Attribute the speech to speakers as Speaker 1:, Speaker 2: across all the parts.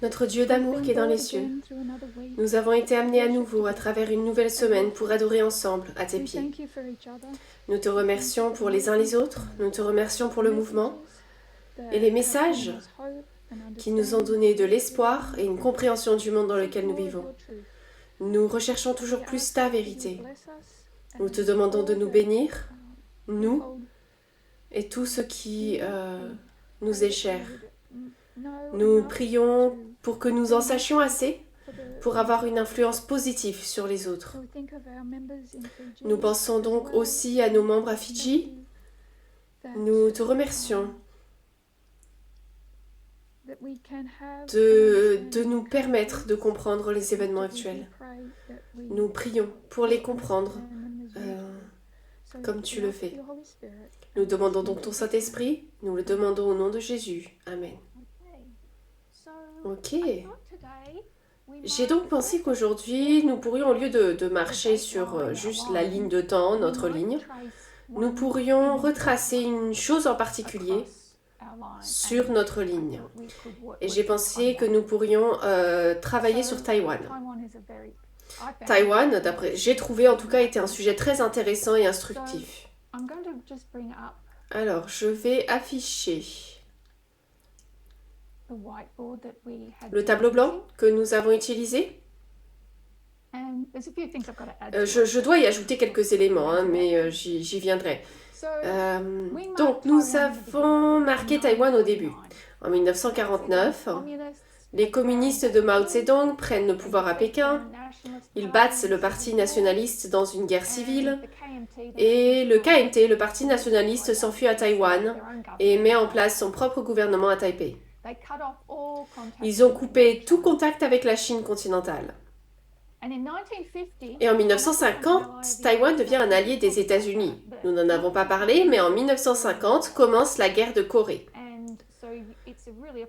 Speaker 1: Notre Dieu d'amour qui est dans les cieux, nous avons été amenés à nouveau à travers une nouvelle semaine pour adorer ensemble à tes pieds. Nous te remercions pour les uns les autres, nous te remercions pour le mouvement et les messages qui nous ont donné de l'espoir et une compréhension du monde dans lequel nous vivons. Nous recherchons toujours plus ta vérité. Nous te demandons de nous bénir, nous et tout ce qui nous est cher. Nous prions pour que nous en sachions assez pour avoir une influence positive sur les autres. Nous pensons donc aussi à nos membres à Fidji. Nous te remercions de nous permettre de comprendre les événements actuels. Nous prions pour les comprendre comme tu le fais. Nous demandons donc ton Saint-Esprit, nous le demandons au nom de Jésus. Amen. Ok. J'ai donc pensé qu'aujourd'hui, nous pourrions, au lieu de marcher sur juste la ligne de temps, notre ligne, nous pourrions retracer une chose en particulier sur notre ligne. Et j'ai pensé que nous pourrions travailler sur Taïwan. Taïwan, j'ai trouvé en tout cas, était un sujet très intéressant et instructif. Alors, je vais afficher le tableau blanc que nous avons utilisé. Je dois y ajouter quelques éléments, hein, mais j'y viendrai. Donc, nous avons marqué Taïwan au début. En 1949, les communistes de Mao Zedong prennent le pouvoir à Pékin. Ils battent le parti nationaliste dans une guerre civile. Et le KMT, le parti nationaliste, s'enfuit à Taïwan et met en place son propre gouvernement à Taipei. Ils ont coupé tout contact avec la Chine continentale. Et en 1950, Taïwan devient un allié des États-Unis. Nous n'en avons pas parlé, mais en 1950 commence la guerre de Corée.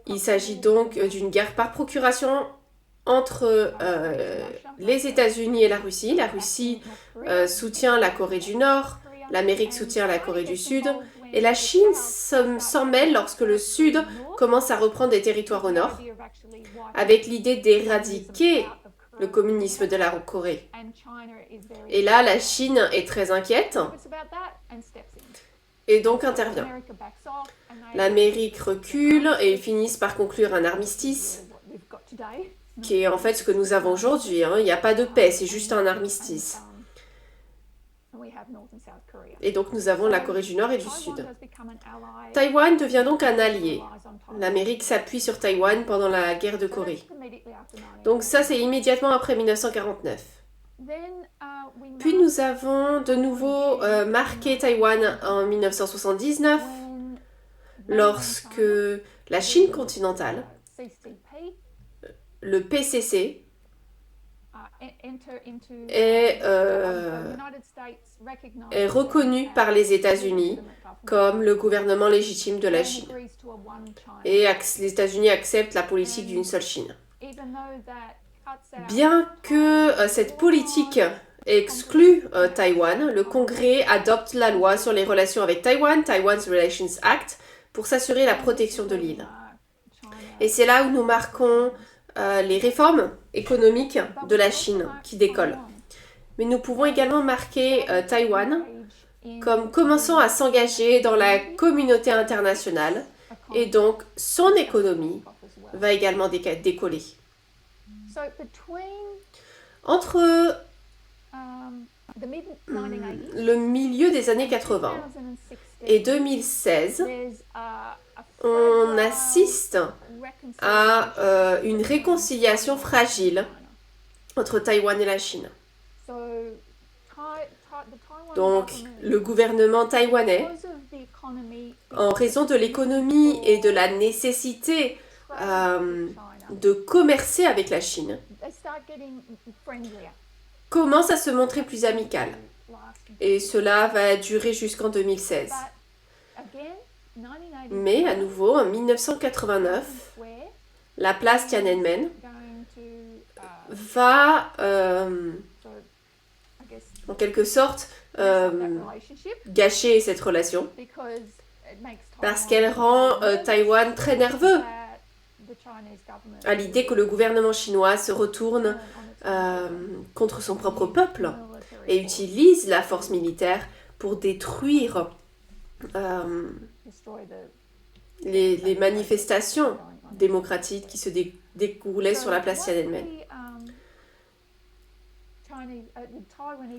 Speaker 1: Il s'agit donc d'une guerre par procuration entre les États-Unis et la Russie. La Russie soutient la Corée du Nord, l'Amérique soutient la Corée du Sud, et la Chine s'en mêle lorsque le Sud commence à reprendre des territoires au Nord, avec l'idée d'éradiquer le communisme de la Corée. Et là, la Chine est très inquiète et donc intervient. L'Amérique recule et ils finissent par conclure un armistice qui est en fait ce que nous avons aujourd'hui. Hein. Il n'y a pas de paix, c'est juste un armistice. Et donc nous avons la Corée du Nord et du Sud. Taïwan devient donc un allié. L'Amérique s'appuie sur Taïwan pendant la guerre de Corée. Donc ça, c'est immédiatement après 1949. Puis nous avons de nouveau marqué Taïwan en 1979, lorsque la Chine continentale, le PCC, est reconnu par les États-Unis comme le gouvernement légitime de la Chine. Et les États-Unis acceptent la politique d'une seule Chine. Bien que cette politique exclut Taïwan, le Congrès adopte la loi sur les relations avec Taïwan, Taiwan's Relations Act, pour s'assurer la protection de l'île. Et c'est là où nous marquons les réformes économiques de la Chine qui décollent. Mais nous pouvons également marquer Taïwan comme commençant à s'engager dans la communauté internationale et donc son économie va également décoller. Entre le milieu des années 80 et 2016, on assiste à une réconciliation fragile entre Taïwan et la Chine. Donc, le gouvernement taïwanais, en raison de l'économie et de la nécessité de commercer avec la Chine, commence à se montrer plus amical. Et cela va durer jusqu'en 2016. Mais à nouveau, en 1989, la place Tiananmen va, en quelque sorte, gâcher cette relation parce qu'elle rend Taïwan très nerveux à l'idée que le gouvernement chinois se retourne contre son propre peuple et utilise la force militaire pour détruire les manifestations démocratiques qui se déroulaient sur la place Tiananmen.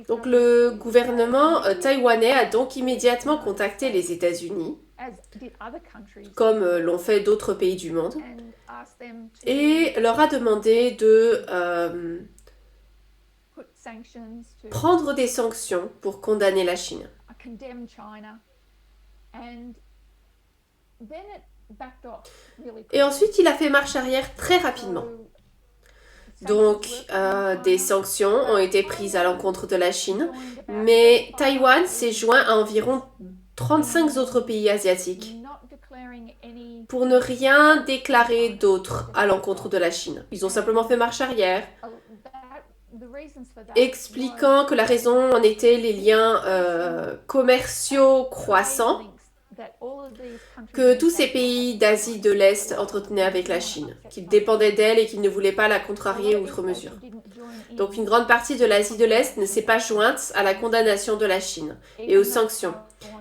Speaker 1: Donc le gouvernement taïwanais a donc immédiatement contacté les États-Unis, comme l'ont fait d'autres pays du monde, et leur a demandé de prendre des sanctions pour condamner la Chine. Et ensuite, il a fait marche arrière très rapidement. Donc, des sanctions ont été prises à l'encontre de la Chine, mais Taïwan s'est joint à environ 35 autres pays asiatiques pour ne rien déclarer d'autre à l'encontre de la Chine. Ils ont simplement fait marche arrière, expliquant que la raison en était les liens commerciaux croissants que tous ces pays d'Asie de l'Est entretenaient avec la Chine, qu'ils dépendaient d'elle et qu'ils ne voulaient pas la contrarier outre mesure. Donc une grande partie de l'Asie de l'Est ne s'est pas jointe à la condamnation de la Chine et aux sanctions.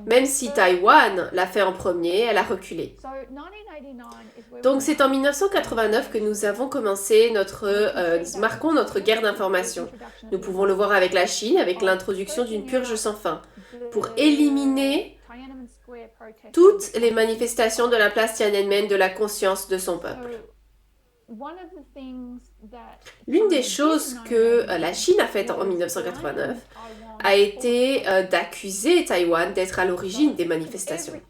Speaker 1: Même si Taïwan l'a fait en premier, elle a reculé. Donc c'est en 1989 que nous avons commencé marquons notre guerre d'information. Nous pouvons le voir avec la Chine, avec l'introduction d'une purge sans fin, pour éliminer toutes les manifestations de la place Tiananmen de la conscience de son peuple. L'une des choses que la Chine a faites en 1989 a été d'accuser Taïwan d'être à l'origine des manifestations.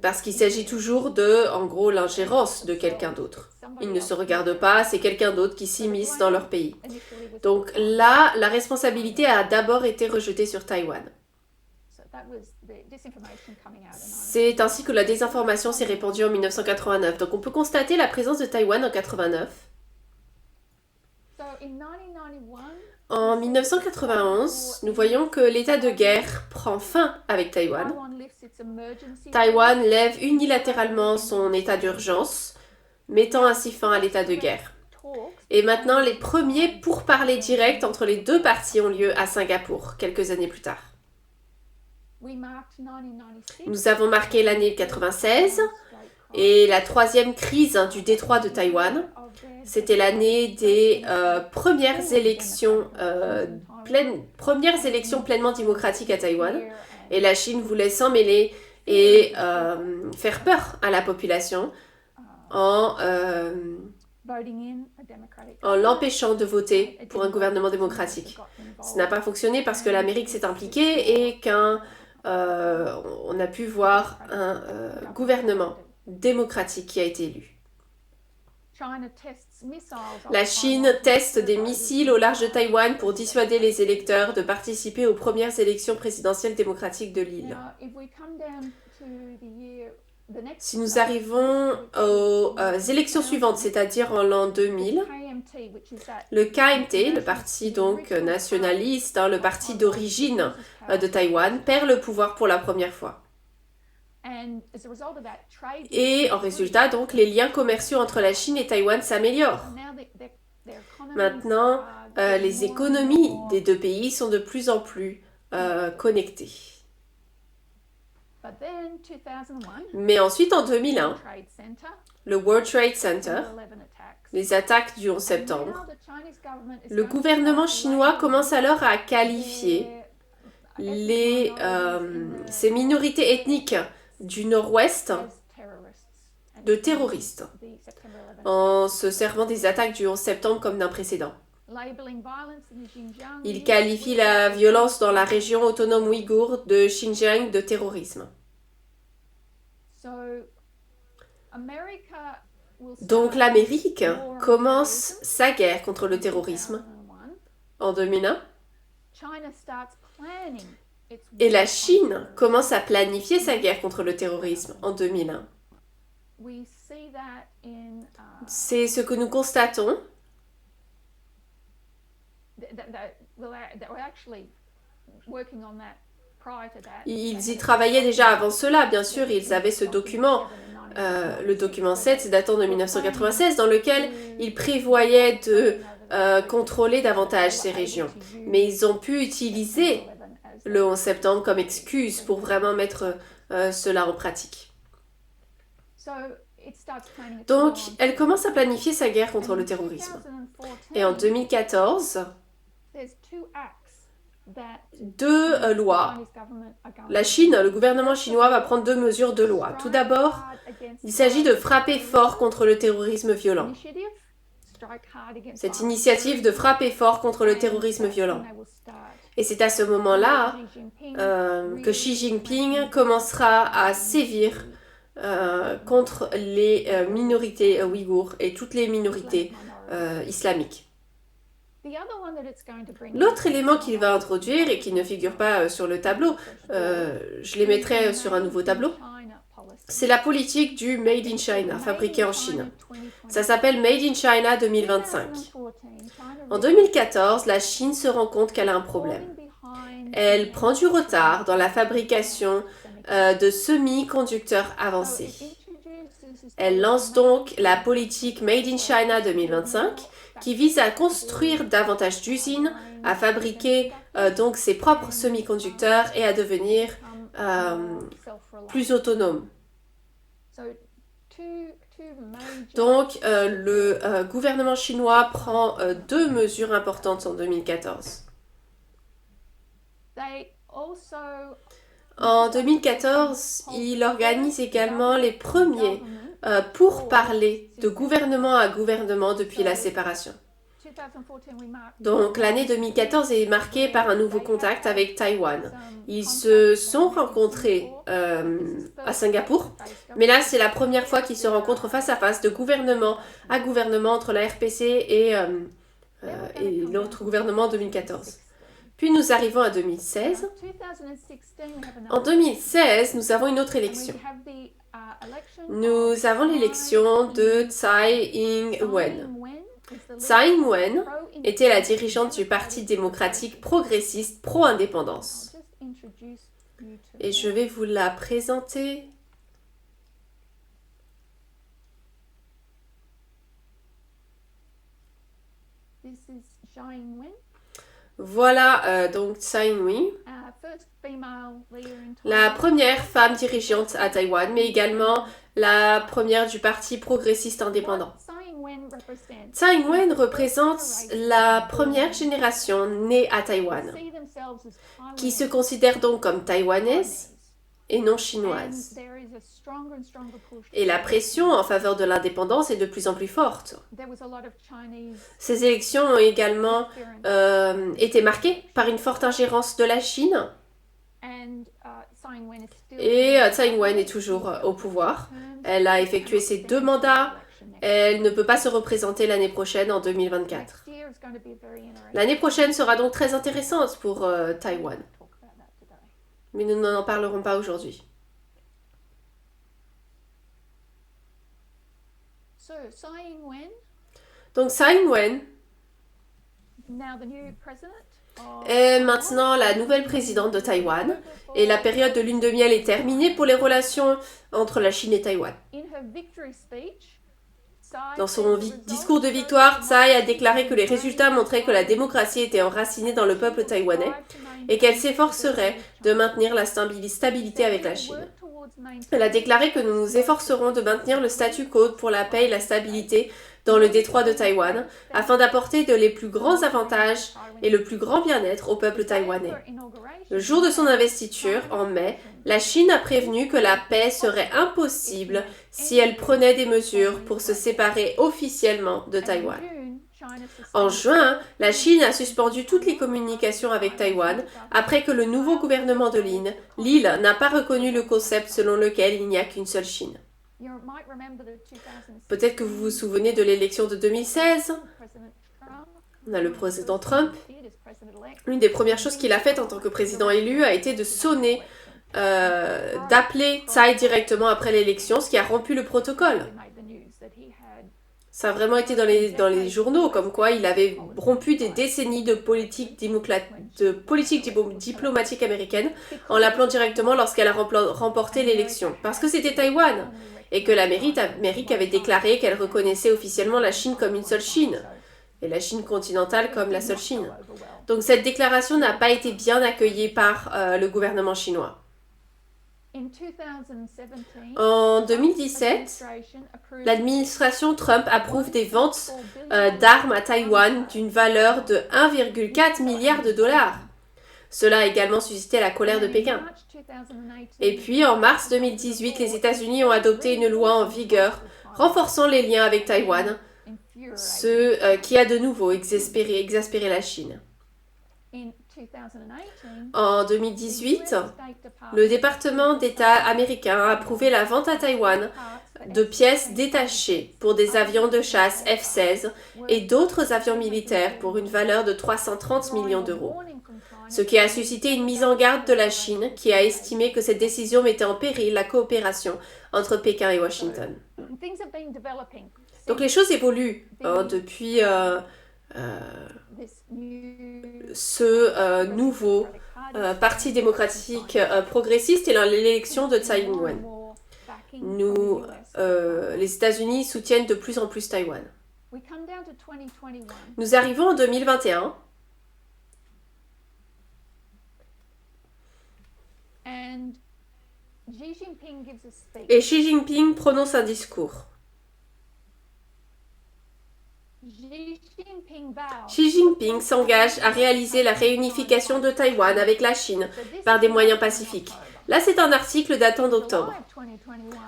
Speaker 1: Parce qu'il s'agit toujours de, en gros, l'ingérence de quelqu'un d'autre. Ils ne se regardent pas, c'est quelqu'un d'autre qui s'immisce dans leur pays. Donc là, la responsabilité a d'abord été rejetée sur Taïwan. C'est ainsi que la désinformation s'est répandue en 1989. Donc on peut constater la présence de Taïwan en 1989. En 1991, nous voyons que l'état de guerre prend fin avec Taïwan. Taïwan lève unilatéralement son état d'urgence, mettant ainsi fin à l'état de guerre. Et maintenant, les premiers pourparlers directs entre les deux parties ont lieu à Singapour, quelques années plus tard. Nous avons marqué l'année 96 et la troisième crise du détroit de Taïwan. C'était l'année des premières élections pleinement démocratiques à Taïwan. Et la Chine voulait s'en mêler et faire peur à la population en l'empêchant de voter pour un gouvernement démocratique. Ça n'a pas fonctionné parce que l'Amérique s'est impliquée et on a pu voir un gouvernement démocratique qui a été élu. La Chine teste des missiles au large de Taïwan pour dissuader les électeurs de participer aux premières élections présidentielles démocratiques de l'île. Si nous arrivons aux élections suivantes, c'est-à-dire en l'an 2000, le KMT, le parti donc nationaliste, le parti d'origine de Taïwan, perd le pouvoir pour la première fois. Et en résultat, donc, les liens commerciaux entre la Chine et Taïwan s'améliorent. Maintenant, les économies des deux pays sont de plus en plus connectées. Mais ensuite, en 2001, le World Trade Center, les attaques du 11 septembre, le gouvernement chinois commence alors à qualifier ces minorités ethniques du Nord-Ouest de terroristes, en se servant des attaques du 11 septembre comme d'un précédent. Il qualifie la violence dans la région autonome ouïghour de Xinjiang de terrorisme. Donc l'Amérique commence sa guerre contre le terrorisme en 2001 et la Chine commence à planifier sa guerre contre le terrorisme en 2001. C'est ce que nous constatons. Ils y travaillaient déjà avant cela, bien sûr, ils avaient ce document le document 7, c'est datant de 1996, dans lequel ils prévoyaient de contrôler davantage ces régions. Mais ils ont pu utiliser le 11 septembre comme excuse pour vraiment mettre cela en pratique. Donc, elle commence à planifier sa guerre contre le terrorisme. Et en 2014, deux lois. La Chine, le gouvernement chinois va prendre deux mesures de loi. Tout d'abord, il s'agit de frapper fort contre le terrorisme violent. Cette initiative de frapper fort contre le terrorisme violent. Et c'est à ce moment-là que Xi Jinping commencera à sévir contre les minorités ouïghours et toutes les minorités islamiques. L'autre élément qu'il va introduire et qui ne figure pas sur le tableau, je les mettrai sur un nouveau tableau, c'est la politique du Made in China, fabriqué en Chine. Ça s'appelle Made in China 2025. En 2014, la Chine se rend compte qu'elle a un problème. Elle prend du retard dans la fabrication de semi-conducteurs avancés. Elle lance donc la politique Made in China 2025 qui vise à construire davantage d'usines, à fabriquer donc ses propres semi-conducteurs et à devenir plus autonome. Donc, le gouvernement chinois prend deux mesures importantes en 2014. En 2014, il organise également les premiers pourparlers de gouvernement à gouvernement depuis la séparation. Donc l'année 2014 est marquée par un nouveau contact avec Taïwan. Ils se sont rencontrés à Singapour, mais là c'est la première fois qu'ils se rencontrent face à face de gouvernement à gouvernement entre la RPC et l'autre gouvernement en 2014. Puis nous arrivons à 2016. En 2016, nous avons une autre élection. Nous avons l'élection de Tsai Ing-wen. Tsai Ing-wen était la dirigeante du Parti démocratique progressiste pro-indépendance. Et je vais vous la présenter. Voilà donc Tsai Ing-wen, la première femme dirigeante à Taïwan, mais également la première du Parti progressiste indépendant. Tsai Ing-wen représente la première génération née à Taïwan, qui se considère donc comme taïwanaise et non chinoise. Et la pression en faveur de l'indépendance est de plus en plus forte. Ces élections ont également été marquées par une forte ingérence de la Chine. Et Tsai Ing-wen est toujours au pouvoir. Elle a effectué ses 2 mandats. Elle ne peut pas se représenter l'année prochaine en 2024. L'année prochaine sera donc très intéressante pour Taïwan. Mais nous n'en parlerons pas aujourd'hui. Donc Tsai Ing-wen est maintenant la nouvelle présidente de Taïwan et la période de lune de miel est terminée pour les relations entre la Chine et Taïwan. Dans son discours de victoire, Tsai a déclaré que les résultats montraient que la démocratie était enracinée dans le peuple taïwanais et qu'elle s'efforcerait de maintenir la stabilité avec la Chine. Elle a déclaré que nous nous efforcerons de maintenir le statu quo pour la paix et la stabilité dans le détroit de Taïwan afin d'apporter les plus grands avantages et le plus grand bien-être au peuple taïwanais. Le jour de son investiture, en mai, la Chine a prévenu que la paix serait impossible si elle prenait des mesures pour se séparer officiellement de Taïwan. En juin, la Chine a suspendu toutes les communications avec Taïwan après que le nouveau gouvernement de l'île n'a pas reconnu le concept selon lequel il n'y a qu'une seule Chine. Peut-être que vous vous souvenez de l'élection de 2016. On a le président Trump. L'une des premières choses qu'il a faites en tant que président élu a été de sonner, d'appeler Tsai directement après l'élection, ce qui a rompu le protocole. Ça a vraiment été dans les journaux, comme quoi il avait rompu des décennies de politique diplomatique américaine en l'appelant directement lorsqu'elle a remporté l'élection. Parce que c'était Taïwan. et que l'Amérique avait déclaré qu'elle reconnaissait officiellement la Chine comme une seule Chine, et la Chine continentale comme la seule Chine. Donc cette déclaration n'a pas été bien accueillie par le gouvernement chinois. En 2017, l'administration Trump approuve des ventes d'armes à Taïwan d'une valeur de 1,4 milliard de dollars. Cela a également suscité la colère de Pékin. Et puis, en mars 2018, les États-Unis ont adopté une loi en vigueur renforçant les liens avec Taïwan, ce qui a de nouveau exaspéré la Chine. En 2018, le département d'État américain a approuvé la vente à Taïwan de pièces détachées pour des avions de chasse F-16 et d'autres avions militaires pour une valeur de 330 millions d'euros. Ce qui a suscité une mise en garde de la Chine qui a estimé que cette décision mettait en péril la coopération entre Pékin et Washington. Donc les choses évoluent depuis ce nouveau parti démocratique progressiste et l'élection de Tsai Ing-wen. Les États-Unis soutiennent de plus en plus Taïwan. Nous arrivons en 2021. Et Xi Jinping prononce un discours. Xi Jinping s'engage à réaliser la réunification de Taïwan avec la Chine par des moyens pacifiques. Là, c'est un article datant d'octobre.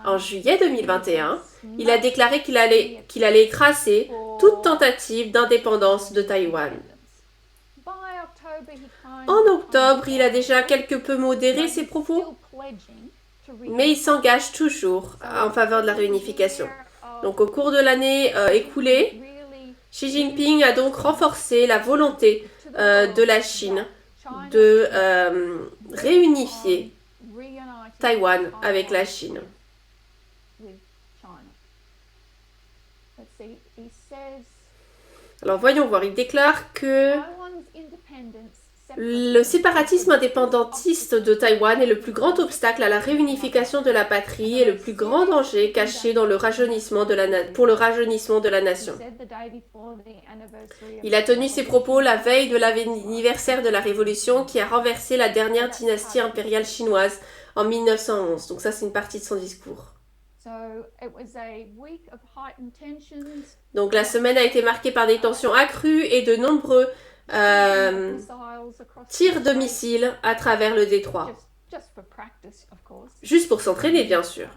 Speaker 1: En juillet 2021, il a déclaré qu'il allait écraser toute tentative d'indépendance de Taïwan. En octobre, il a déjà quelque peu modéré ses propos, mais il s'engage toujours en faveur de la réunification. Donc, au cours de l'année écoulée, Xi Jinping a donc renforcé la volonté de la Chine de réunifier Taïwan avec la Chine. Alors voyons voir, il déclare que le séparatisme indépendantiste de Taïwan est le plus grand obstacle à la réunification de la patrie et le plus grand danger caché dans pour le rajeunissement de la nation. Il a tenu ses propos la veille de l'anniversaire de la Révolution qui a renversé la dernière dynastie impériale chinoise en 1911. Donc ça, c'est une partie de son discours. Donc la semaine a été marquée par des tensions accrues et de nombreux tirs de missiles à travers le détroit. Juste pour s'entraîner, bien sûr.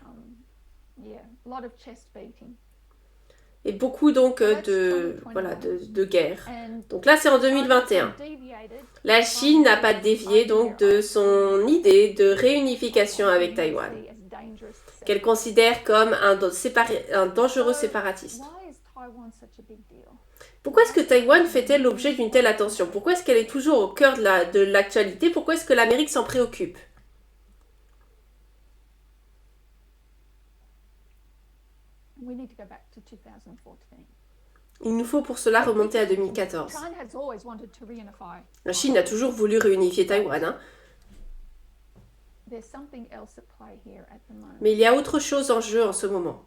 Speaker 1: Et beaucoup donc de guerres. Donc là, c'est en 2021. La Chine n'a pas dévié donc de son idée de réunification avec Taïwan, qu'elle considère comme un dangereux séparatiste. Pourquoi est-ce que Taïwan fait-elle l'objet d'une telle attention? Pourquoi est-ce qu'elle est toujours au cœur de l'actualité? Pourquoi est-ce que l'Amérique s'en préoccupe? Il nous faut pour cela remonter à 2014. La Chine a toujours voulu réunifier Taïwan. Hein. Mais il y a autre chose en jeu en ce moment.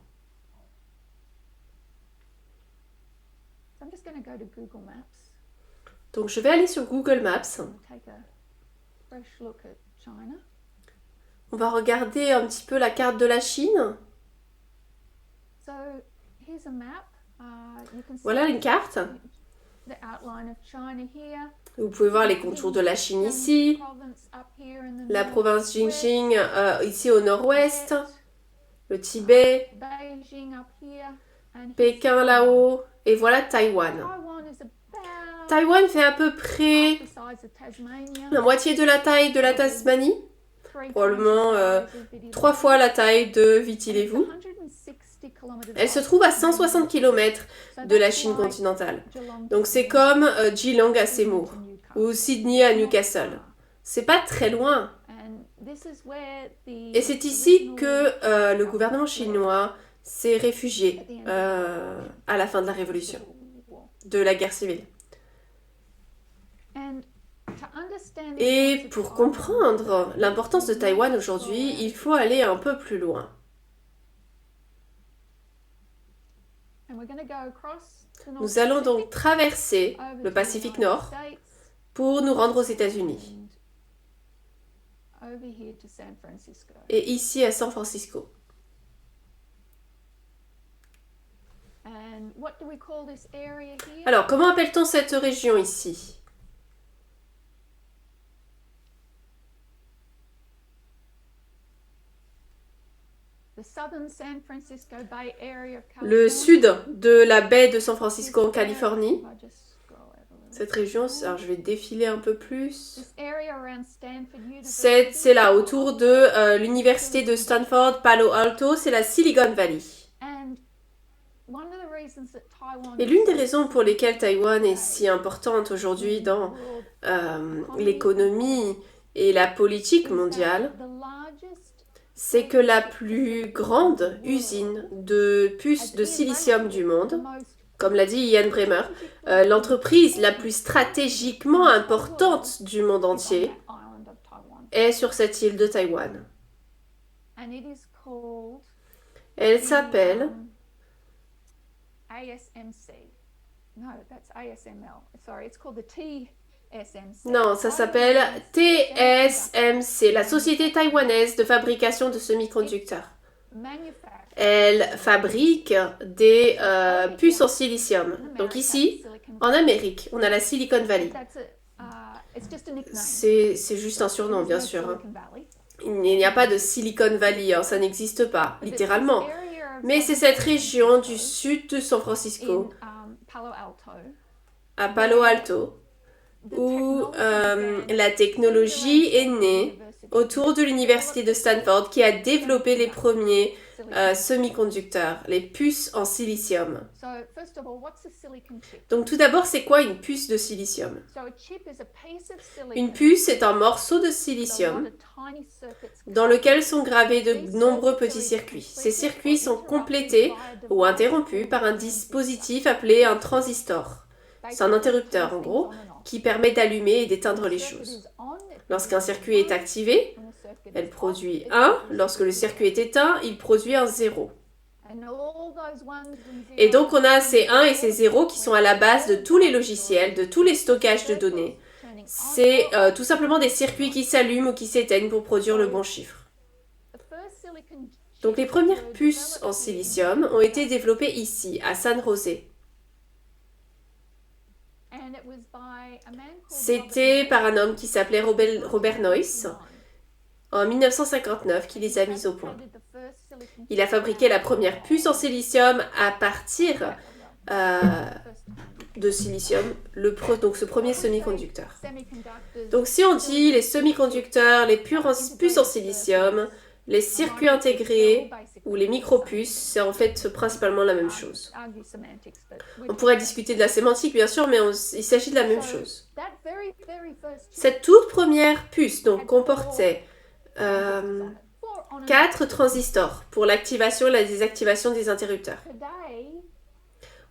Speaker 1: Donc je vais aller sur Google Maps. On va regarder un petit peu la carte de la Chine. Voilà une carte. Vous pouvez voir les contours de la Chine ici. La province Xinjiang ici au nord-ouest. Le Tibet. Pékin là-haut. Et voilà Taïwan. Taïwan fait à peu près la moitié de la taille de la Tasmanie. Probablement 3 fois la taille de Viti Levu. Elle se trouve à 160 km de la Chine continentale. Donc c'est comme Geelong à Seymour ou Sydney à Newcastle. C'est pas très loin. Et c'est ici que le gouvernement chinois s'est réfugié à la fin de la révolution, de la guerre civile. Et pour comprendre l'importance de Taïwan aujourd'hui, il faut aller un peu plus loin. Nous allons donc traverser le Pacifique Nord pour nous rendre aux États-Unis. Et ici à San Francisco. Alors, comment appelle-t-on cette région ici? Le sud de la baie de San Francisco en Californie. Cette région, alors je vais défiler un peu plus. C'est là, autour de l'université de Stanford, Palo Alto, c'est la Silicon Valley. Et l'une des raisons pour lesquelles Taïwan est si importante aujourd'hui dans l'économie et la politique mondiale, c'est que la plus grande usine de puces de silicium du monde, comme l'a dit Ian Bremmer, l'entreprise la plus stratégiquement importante du monde entier est sur cette île de Taïwan. Elle s'appelle Non, ça s'appelle TSMC, la Société taïwanaise de fabrication de semi-conducteurs. Elle fabrique des puces en silicium. Donc ici, en Amérique, on a la Silicon Valley. C'est juste un surnom, bien sûr. Hein. Il n'y a pas de Silicon Valley, hein, ça n'existe pas, littéralement. Mais c'est cette région du sud de San Francisco, à Palo Alto, où la technologie est née autour de l'université de Stanford qui a développé les premiers semi-conducteurs, les puces en silicium. Donc tout d'abord, c'est quoi une puce de silicium? Une puce est un morceau de silicium dans lequel sont gravés de nombreux petits circuits. Ces circuits sont complétés ou interrompus par un dispositif appelé un transistor. C'est un interrupteur en gros qui permet d'allumer et d'éteindre les choses. Lorsqu'un circuit est activé, elle produit 1. Lorsque le circuit est éteint, il produit un 0. Et donc on a ces 1 et ces 0 qui sont à la base de tous les logiciels, de tous les stockages de données. C'est tout simplement des circuits qui s'allument ou qui s'éteignent pour produire le bon chiffre. Donc les premières puces en silicium ont été développées ici, à San José. C'était par un homme qui s'appelait Robert Noyce en 1959 qui les a mises au point. Il a fabriqué la première puce en silicium à partir de silicium, donc ce premier semi-conducteur. Donc si on dit les semi-conducteurs, les puces en silicium, les circuits intégrés ou les micropuces, c'est en fait principalement la même chose. On pourrait discuter de la sémantique bien sûr, mais il s'agit de la même chose. Cette toute première puce donc comportait 4 transistors pour l'activation et la désactivation des interrupteurs.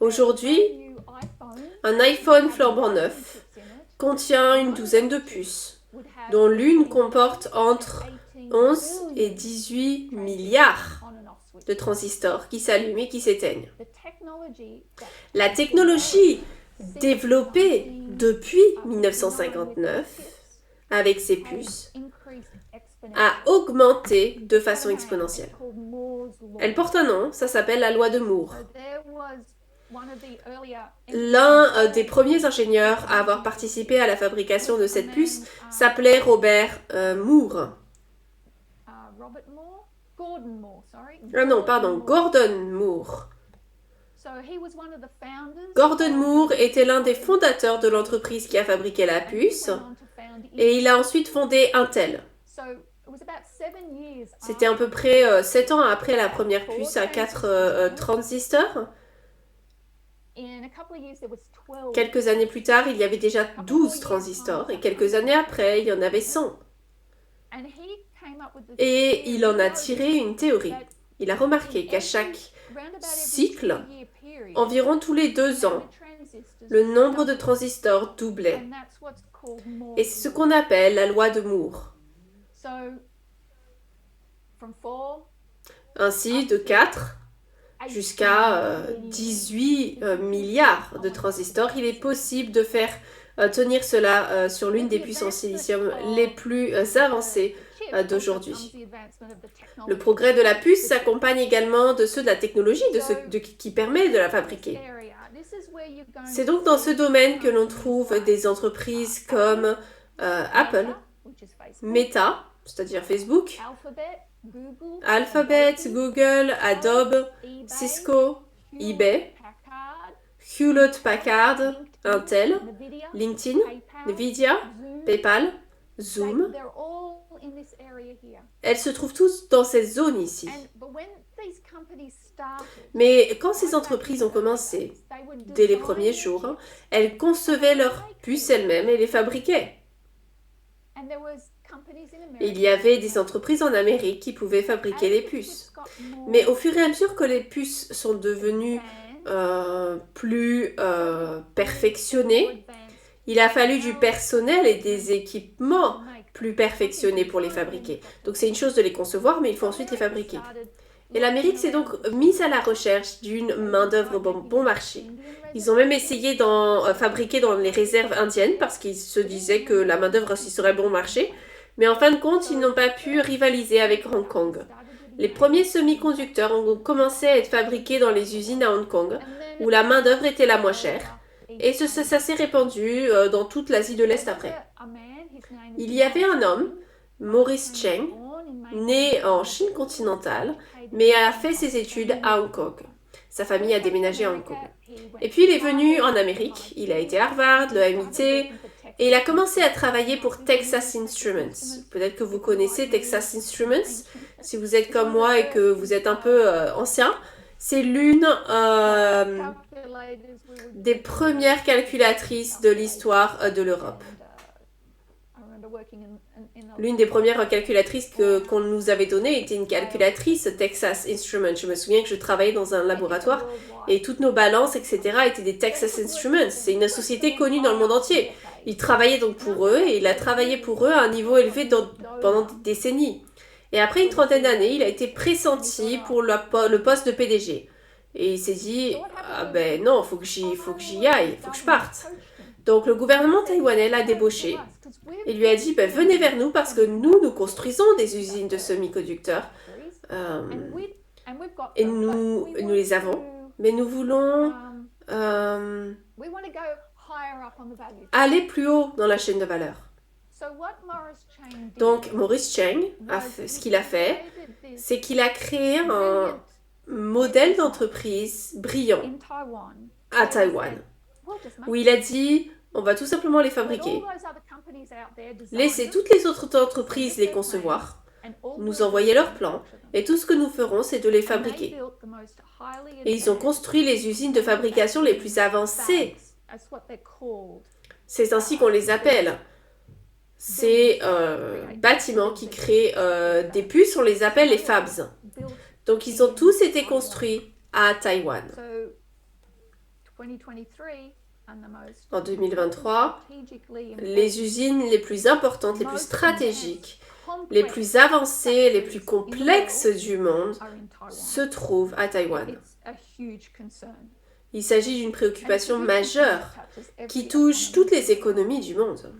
Speaker 1: Aujourd'hui, un iPhone flambant neuf contient une douzaine de puces, dont l'une comporte entre 11 et 18 milliards de transistors qui s'allument et qui s'éteignent. La technologie développée depuis 1959 avec ces puces a augmenté de façon exponentielle. Elle porte un nom, ça s'appelle la loi de Moore. L'un des premiers ingénieurs à avoir participé à la fabrication de cette puce s'appelait Robert Moore. Gordon Moore. Gordon Moore était l'un des fondateurs de l'entreprise qui a fabriqué la puce et il a ensuite fondé Intel. C'était à peu près 7 ans après la première puce à 4 transistors. Quelques années plus tard, il y avait déjà 12 transistors et quelques années après, il y en avait 100. Et il en a tiré une théorie. Il a remarqué qu'à chaque cycle, environ tous les 2 ans, le nombre de transistors doublait. Et c'est ce qu'on appelle la loi de Moore. Ainsi, de 4 jusqu'à 18 milliards de transistors. Il est possible de faire tenir cela sur l'une des puces en silicium les plus avancées d'aujourd'hui. Le progrès de la puce s'accompagne également de ceux de la technologie, qui permet de la fabriquer. C'est donc dans ce domaine que l'on trouve des entreprises comme Apple, Meta, c'est-à-dire Facebook, Alphabet, Google, Adobe, Cisco, eBay, Hewlett-Packard, Intel, LinkedIn, Nvidia, PayPal, Zoom. Elles se trouvent tous dans cette zone ici. Mais quand ces entreprises ont commencé, dès les premiers jours, elles concevaient leurs puces elles-mêmes et les fabriquaient. Il y avait des entreprises en Amérique qui pouvaient fabriquer les puces. Mais au fur et à mesure que les puces sont devenues plus perfectionnées, il a fallu du personnel et des équipements plus perfectionnés pour les fabriquer. Donc c'est une chose de les concevoir, mais il faut ensuite les fabriquer. Et l'Amérique s'est donc mise à la recherche d'une main-d'œuvre bon marché. Ils ont même essayé d'en fabriquer dans les réserves indiennes parce qu'ils se disaient que la main-d'œuvre aussi serait bon marché. Mais en fin de compte, ils n'ont pas pu rivaliser avec Hong Kong. Les premiers semi-conducteurs ont commencé à être fabriqués dans les usines à Hong Kong, où la main-d'œuvre était la moins chère. Et ça s'est répandu dans toute l'Asie de l'Est après. Il y avait un homme, Maurice Cheng, né en Chine continentale, mais a fait ses études à Hong Kong. Sa famille a déménagé à Hong Kong. Et puis il est venu en Amérique, il a été à Harvard, le MIT, et il a commencé à travailler pour Texas Instruments. Peut-être que vous connaissez Texas Instruments, si vous êtes comme moi et que vous êtes un peu ancien. C'est l'une des premières calculatrices de l'histoire de l'Europe. L'une des premières calculatrices qu'on nous avait données était une calculatrice Texas Instruments. Je me souviens que je travaillais dans un laboratoire et toutes nos balances, etc. étaient des Texas Instruments. C'est une société connue dans le monde entier. Il travaillait donc pour eux et il a travaillé pour eux à un niveau élevé pendant des décennies. Et après une trentaine d'années, il a été pressenti pour le poste de PDG. Et il s'est dit, ah ben non, faut que j'y aille, faut que je parte. Donc le gouvernement taïwanais l'a débauché et lui a dit, ben, venez vers nous parce que nous construisons des usines de semi-conducteurs. Et nous les avons. Mais nous voulons aller plus haut dans la chaîne de valeur. Donc Maurice Cheng, ce qu'il a fait, c'est qu'il a créé un modèle d'entreprise brillant à Taïwan, où il a dit, on va tout simplement les fabriquer, laisser toutes les autres entreprises les concevoir, nous envoyer leurs plans, et tout ce que nous ferons, c'est de les fabriquer. Et ils ont construit les usines de fabrication les plus avancées. C'est ainsi qu'on les appelle. Ces bâtiments qui créent des puces, on les appelle les fabs. Donc ils ont tous été construits à Taïwan. En 2023, les usines les plus importantes, les plus stratégiques, les plus avancées, les plus complexes du monde se trouvent à Taïwan. Il s'agit d'une préoccupation majeure qui touche toutes les économies du monde.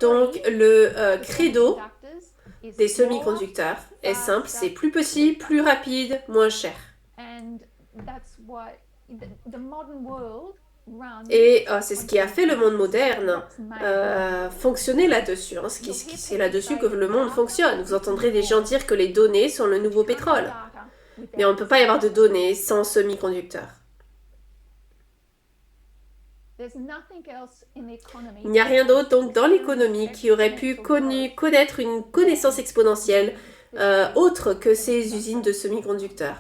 Speaker 1: Donc, le credo des semi-conducteurs est simple, c'est plus petit, plus rapide, moins cher. Et c'est ce qui a fait le monde moderne fonctionner là-dessus. Hein. C'est là-dessus que le monde fonctionne. Vous entendrez des gens dire que les données sont le nouveau pétrole. Mais on ne peut pas y avoir de données sans semi-conducteurs. Il n'y a rien d'autre donc dans l'économie qui aurait pu connaître une connaissance exponentielle autre que ces usines de semi-conducteurs.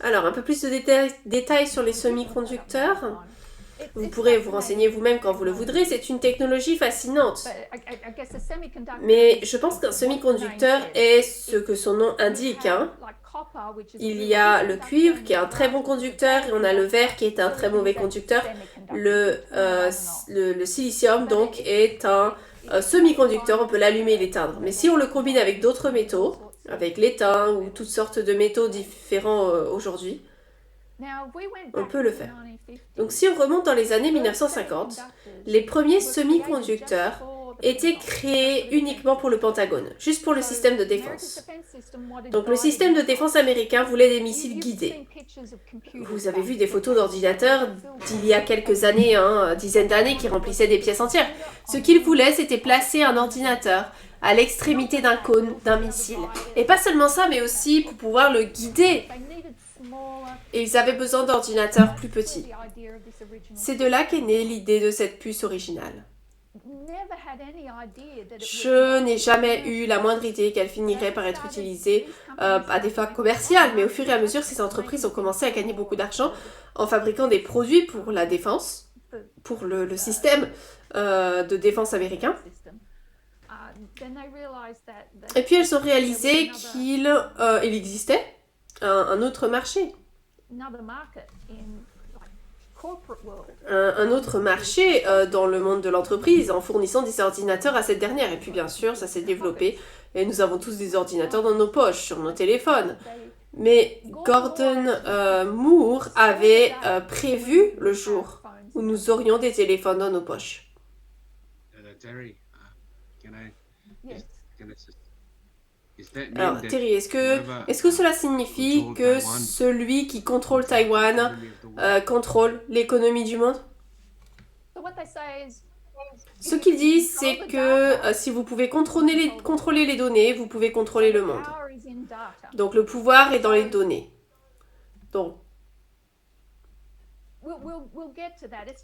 Speaker 1: Alors, un peu plus de détails sur les semi-conducteurs. Vous pourrez vous renseigner vous-même quand vous le voudrez, c'est une technologie fascinante. Mais je pense qu'un semi-conducteur est ce que son nom indique. Il y a le cuivre qui est un très bon conducteur et on a le verre qui est un très mauvais conducteur. Le silicium donc est un semi-conducteur, on peut l'allumer et l'éteindre. Mais si on le combine avec d'autres métaux, avec l'étain ou toutes sortes de métaux différents aujourd'hui, on peut le faire. Donc si on remonte dans les années 1950, les premiers semi-conducteurs étaient créés uniquement pour le Pentagone, juste pour le système de défense. Donc le système de défense américain voulait des missiles guidés. Vous avez vu des photos d'ordinateurs d'il y a quelques années, dizaines d'années, qui remplissaient des pièces entières. Ce qu'ils voulaient, c'était placer un ordinateur à l'extrémité d'un cône d'un missile. Et pas seulement ça, mais aussi pour pouvoir le guider. Et ils avaient besoin d'ordinateurs plus petits. C'est de là qu'est née l'idée de cette puce originale. Je n'ai jamais eu la moindre idée qu'elle finirait par être utilisée à des fins commerciales, mais au fur et à mesure, ces entreprises ont commencé à gagner beaucoup d'argent en fabriquant des produits pour la défense, pour le système de défense américain. Et puis elles ont réalisé qu'il existait un autre marché. Un autre marché dans le monde de l'entreprise en fournissant des ordinateurs à cette dernière. Et puis bien sûr, ça s'est développé et nous avons tous des ordinateurs dans nos poches, sur nos téléphones. Mais Gordon Moore avait prévu le jour où nous aurions des téléphones dans nos poches. Alors Terry, est-ce que cela signifie que celui qui contrôle Taïwan contrôle l'économie du monde? Ce qu'ils disent, c'est que si vous pouvez contrôler les données, vous pouvez contrôler le monde. Donc le pouvoir est dans les données. Donc,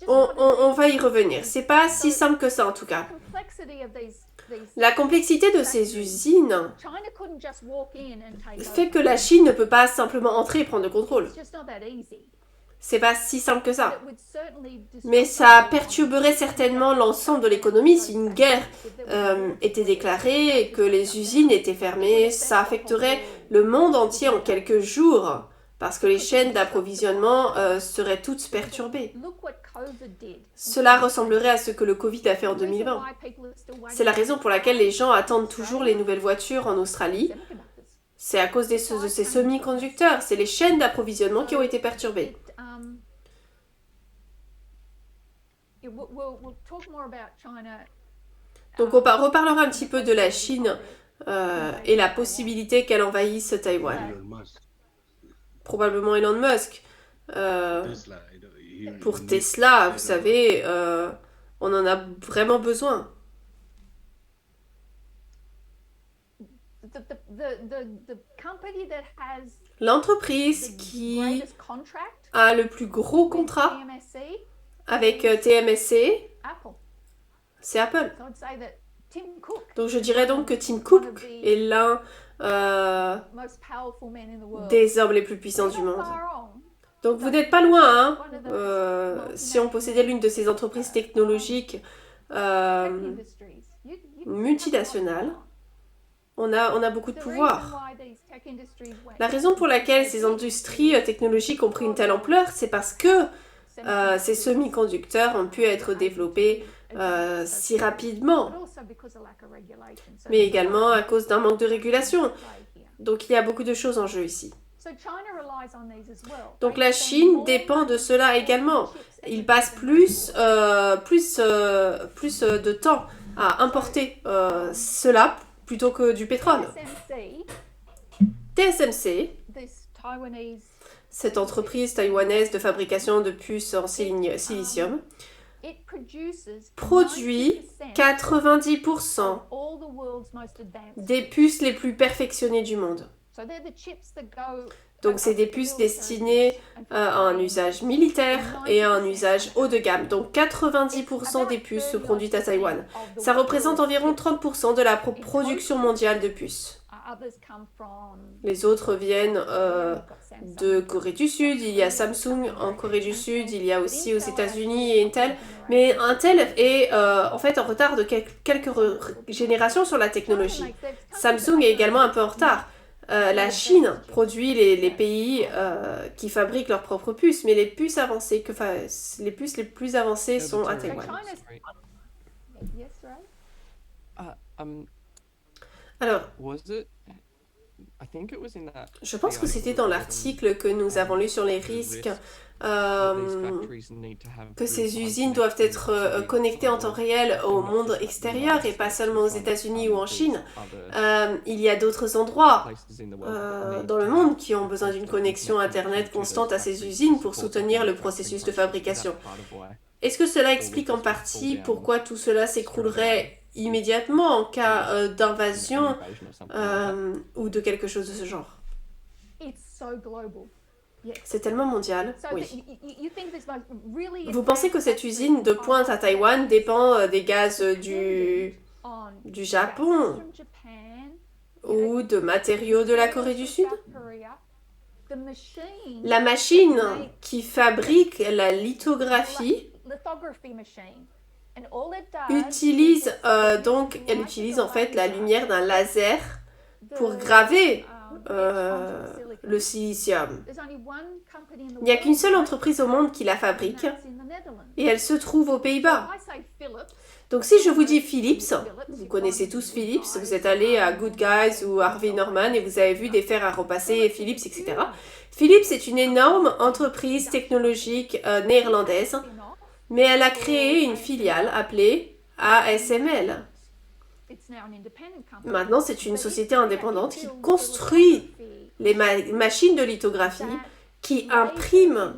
Speaker 1: on va y revenir. C'est pas si simple que ça en tout cas. La complexité de ces usines fait que la Chine ne peut pas simplement entrer et prendre le contrôle. C'est pas si simple que ça. Mais ça perturberait certainement l'ensemble de l'économie si une guerre était déclarée et que les usines étaient fermées. Ça affecterait le monde entier en quelques jours parce que les chaînes d'approvisionnement seraient toutes perturbées. Cela ressemblerait à ce que le Covid a fait en 2020. C'est la raison pour laquelle les gens attendent toujours les nouvelles voitures en Australie. C'est à cause de ces semi-conducteurs. C'est les chaînes d'approvisionnement qui ont été perturbées. Donc on reparlera un petit peu de la Chine et la possibilité qu'elle envahisse Taïwan. Probablement Elon Musk. Pour Tesla, vous savez, on en a vraiment besoin. L'entreprise qui a le plus gros contrat avec TMSC, c'est Apple. Donc je dirais donc que Tim Cook est l'un des hommes les plus puissants du monde. Donc vous n'êtes pas loin, si on possédait l'une de ces entreprises technologiques multinationales, on a beaucoup de pouvoir. La raison pour laquelle ces industries technologiques ont pris une telle ampleur, c'est parce que ces semi-conducteurs ont pu être développés si rapidement, mais également à cause d'un manque de régulation. Donc il y a beaucoup de choses en jeu ici. Donc la Chine dépend de cela également. Ils passent plus de temps à importer cela plutôt que du pétrole. TSMC, cette entreprise taïwanaise de fabrication de puces en silicium, produit 90% des puces les plus perfectionnées du monde. Donc c'est des puces destinées à un usage militaire et à un usage haut de gamme. Donc 90% des puces se produisent à Taïwan. Ça représente environ 30% de la production mondiale de puces. Les autres viennent de Corée du Sud. Il y a Samsung en Corée du Sud. Il y a aussi aux États-Unis et Intel. Mais Intel est en fait en retard de quelques générations sur la technologie. Samsung est également un peu en retard. La Chine produit les pays qui fabriquent leurs propres puces, mais les puces avancées, les puces les plus avancées sont à Taïwan. Alors, je pense que c'était dans l'article que nous avons lu sur les risques que ces usines doivent être connectées en temps réel au monde extérieur et pas seulement aux États-Unis ou en Chine. Il y a d'autres endroits dans le monde qui ont besoin d'une connexion Internet constante à ces usines pour soutenir le processus de fabrication. Est-ce que cela explique en partie pourquoi tout cela s'écroulerait immédiatement en cas d'invasion ou de quelque chose de ce genre? C'est tellement mondial, oui. Vous pensez que cette usine de pointe à Taïwan dépend des gaz du Japon ou de matériaux de la Corée du Sud? La machine qui fabrique la lithographie utilise elle utilise en fait la lumière d'un laser pour graver le silicium. Il n'y a qu'une seule entreprise au monde qui la fabrique et elle se trouve aux Pays-Bas. Donc si je vous dis Philips, vous connaissez tous Philips, vous êtes allé à Good Guys ou Harvey Norman et vous avez vu des fers à repasser, Philips, etc. Philips est une énorme entreprise technologique néerlandaise, mais elle a créé une filiale appelée ASML. Maintenant, c'est une société indépendante qui construit les machines de lithographie, qui imprime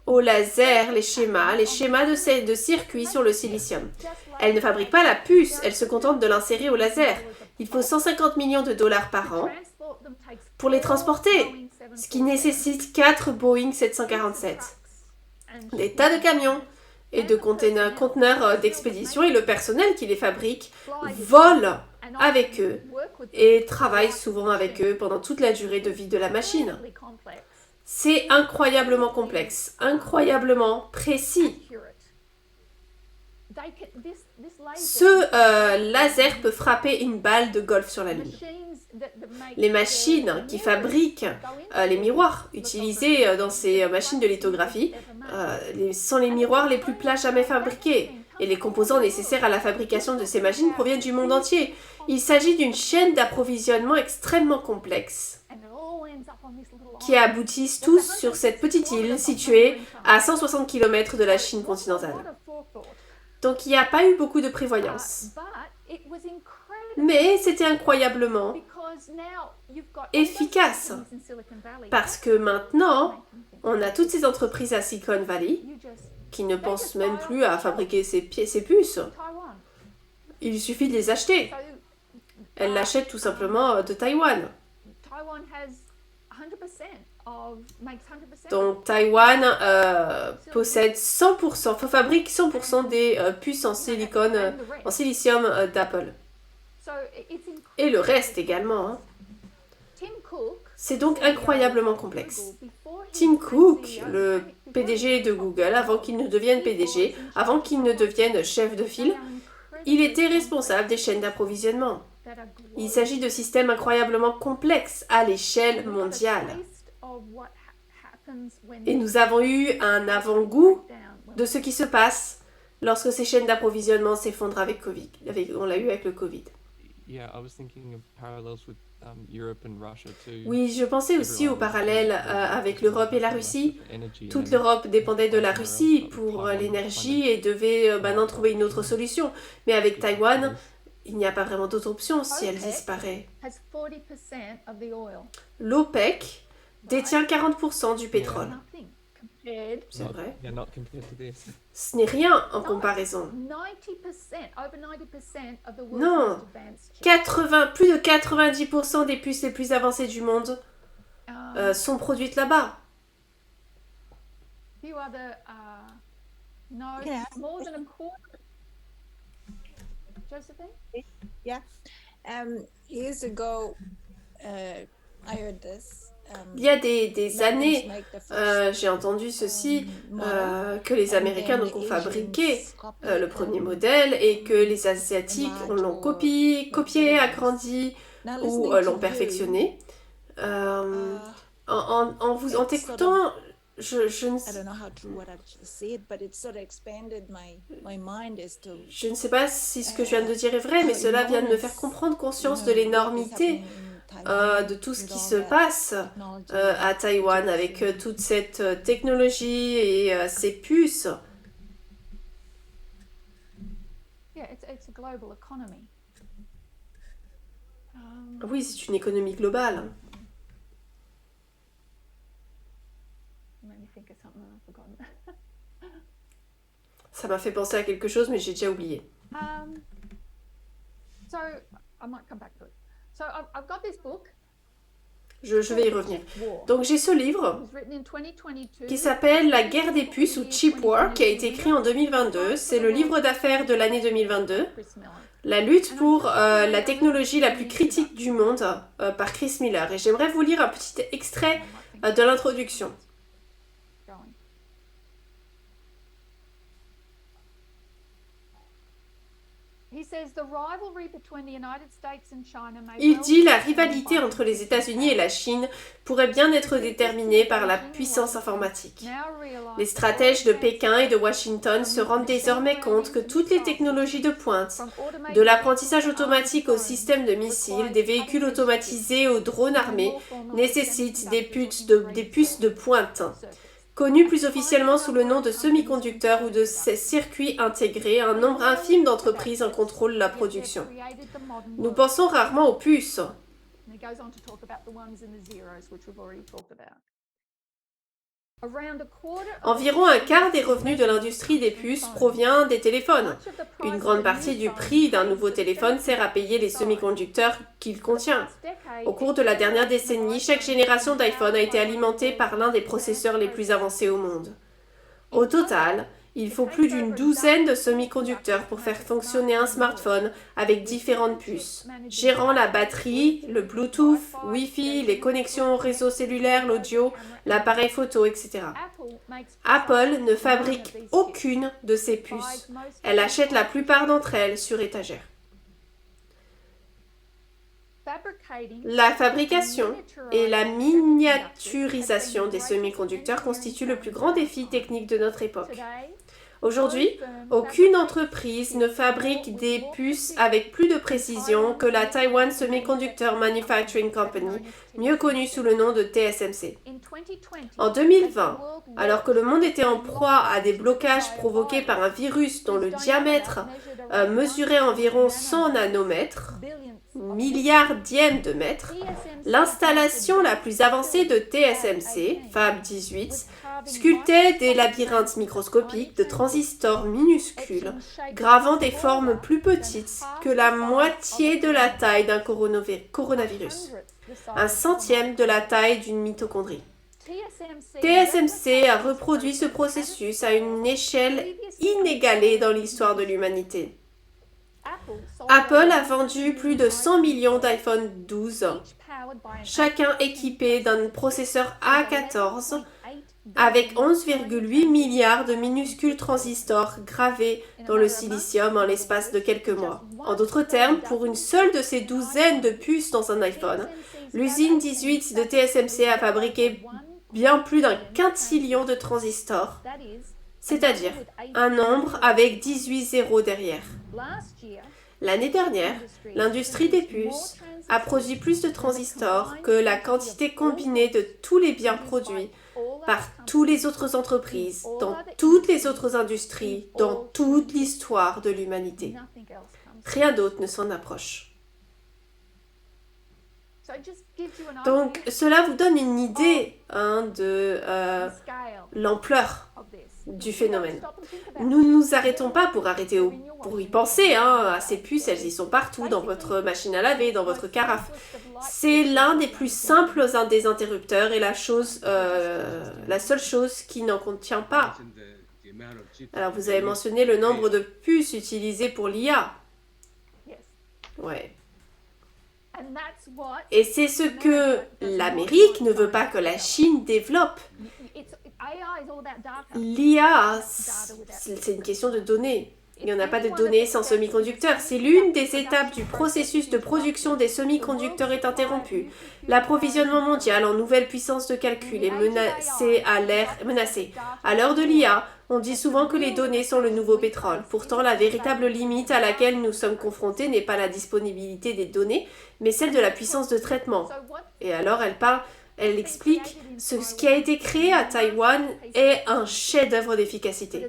Speaker 1: au laser les schémas de circuits sur le silicium. Elle ne fabrique pas la puce, elle se contente de l'insérer au laser. Il faut 150 millions de dollars par an pour les transporter, ce qui nécessite 4 Boeing 747, des tas de camions et de conteneurs d'expédition, et le personnel qui les fabrique vole avec eux et travaille souvent avec eux pendant toute la durée de vie de la machine. C'est incroyablement complexe, incroyablement précis. Ce laser peut frapper une balle de golf sur la Lune. Les machines qui fabriquent les miroirs utilisés dans ces machines de lithographie sont les miroirs les plus plats jamais fabriqués. Et les composants nécessaires à la fabrication de ces machines proviennent du monde entier. Il s'agit d'une chaîne d'approvisionnement extrêmement complexe qui aboutissent tous sur cette petite île située à 160 km de la Chine continentale. Donc il n'y a pas eu beaucoup de prévoyance. Mais c'était incroyablement efficace. Parce que maintenant, on a toutes ces entreprises à Silicon Valley qui ne pensent même plus à fabriquer ces puces. Il suffit de les acheter. Elles l'achètent tout simplement de Taïwan. Donc Taïwan possède 100%, fabrique 100% des puces en silicium d'Apple. Et le reste également. Hein. C'est donc incroyablement complexe. Tim Cook, le PDG de Google, avant qu'il ne devienne PDG, avant qu'il ne devienne chef de file, il était responsable des chaînes d'approvisionnement. Il s'agit de systèmes incroyablement complexes à l'échelle mondiale. Et nous avons eu un avant-goût de ce qui se passe lorsque ces chaînes d'approvisionnement s'effondrent avec Covid. On l'a eu avec le Covid. Oui, je pensais aussi au parallèle avec l'Europe et la Russie. Toute l'Europe dépendait de la Russie pour l'énergie et devait maintenant trouver une autre solution. Mais avec Taïwan, il n'y a pas vraiment d'autre option si elle disparaît. L'OPEC détient 40% du pétrole. C'est vrai. Ce n'est rien en comparaison. Non, plus de 90% des puces les plus avancées du monde sont produites là-bas.
Speaker 2: Yeah. Years ago,
Speaker 1: Il y a des années, j'ai entendu ceci, que les Américains donc, ont fabriqué le premier modèle et que les Asiatiques l'ont copié, agrandi ou l'ont perfectionné. En t'écoutant, je ne sais pas si ce que je viens de dire est vrai, mais cela vient de me faire comprendre conscience de l'énormité de tout ce qui se passe à Taïwan avec toute cette technologie et ces puces. Oui, c'est une économie globale. Ça m'a fait penser à quelque chose, mais j'ai déjà oublié. Je vais y revenir. Donc j'ai ce livre qui s'appelle La guerre des puces ou Chip War, qui a été écrit en 2022. C'est le livre d'affaires de l'année 2022. La lutte pour la technologie la plus critique du monde par Chris Miller. Et j'aimerais vous lire un petit extrait de l'introduction. Il dit la rivalité entre les États-Unis et la Chine pourrait bien être déterminée par la puissance informatique. Les stratèges de Pékin et de Washington se rendent désormais compte que toutes les technologies de pointe, de l'apprentissage automatique au système de missiles, des véhicules automatisés aux drones armés, nécessitent des puces de pointe. Connus plus officiellement sous le nom de semi-conducteurs ou de circuits intégrés, un nombre infime d'entreprises en contrôlent la production. Nous pensons rarement aux puces. Environ un quart des revenus de l'industrie des puces provient des téléphones. Une grande partie du prix d'un nouveau téléphone sert à payer les semi-conducteurs qu'il contient. Au cours de la dernière décennie, chaque génération d'iPhone a été alimentée par l'un des processeurs les plus avancés au monde. Au total, il faut plus d'une douzaine de semi-conducteurs pour faire fonctionner un smartphone avec différentes puces, gérant la batterie, le Bluetooth, Wi-Fi, les connexions au réseau cellulaire, l'audio, l'appareil photo, etc. Apple ne fabrique aucune de ces puces. Elle achète la plupart d'entre elles sur étagère. La fabrication et la miniaturisation des semi-conducteurs constituent le plus grand défi technique de notre époque. Aujourd'hui, aucune entreprise ne fabrique des puces avec plus de précision que la Taiwan Semiconductor Manufacturing Company, mieux connue sous le nom de TSMC. En 2020, alors que le monde était en proie à des blocages provoqués par un virus dont le diamètre mesurait environ 100 nanomètres, milliardième de mètre, l'installation la plus avancée de TSMC, Fab 18, sculptait des labyrinthes microscopiques de transistors minuscules, gravant des formes plus petites que la moitié de la taille d'un coronavirus, un centième de la taille d'une mitochondrie. TSMC a reproduit ce processus à une échelle inégalée dans l'histoire de l'humanité. Apple a vendu plus de 100 millions d'iPhone 12, chacun équipé d'un processeur A14 avec 11,8 milliards de minuscules transistors gravés dans le silicium en l'espace de quelques mois. En d'autres termes, pour une seule de ces douzaines de puces dans un iPhone, l'usine 18 de TSMC a fabriqué bien plus d'un quintillion de transistors, c'est-à-dire un nombre avec 18 zéros derrière. L'année dernière, l'industrie des puces a produit plus de transistors que la quantité combinée de tous les biens produits par toutes les autres entreprises, dans toutes les autres industries, dans toute l'histoire de l'humanité. Rien d'autre ne s'en approche. Donc, cela vous donne une idée de l'ampleur du phénomène. Nous ne nous arrêtons pas pour y penser à ces puces, elles y sont partout, dans votre machine à laver, dans votre carafe. C'est l'un des plus simples des interrupteurs et la seule chose qui n'en contient pas. Alors vous avez mentionné le nombre de puces utilisées pour l'IA. Ouais. Et c'est ce que l'Amérique ne veut pas que la Chine développe. L'IA, c'est une question de données. Il n'y en a pas de données sans semi-conducteurs. Si l'une des étapes du processus de production des semi-conducteurs est interrompue, l'approvisionnement mondial en nouvelles puissances de calcul est menacé À l'heure de l'IA, on dit souvent que les données sont le nouveau pétrole. Pourtant, la véritable limite à laquelle nous sommes confrontés n'est pas la disponibilité des données, mais celle de la puissance de traitement. Et alors, elle explique ce qui a été créé à Taïwan est un chef-d'œuvre d'efficacité.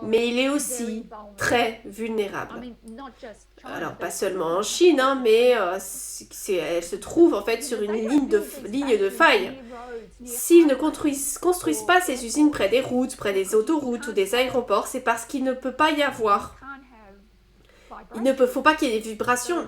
Speaker 1: Mais il est aussi très vulnérable. Alors, pas seulement en Chine, hein, mais elle se trouve en fait sur une ligne de faille. S'ils ne construisent pas ces usines près des routes, près des autoroutes ou des aéroports, c'est parce qu'il ne peut pas y avoir. Il ne faut pas qu'il y ait des vibrations.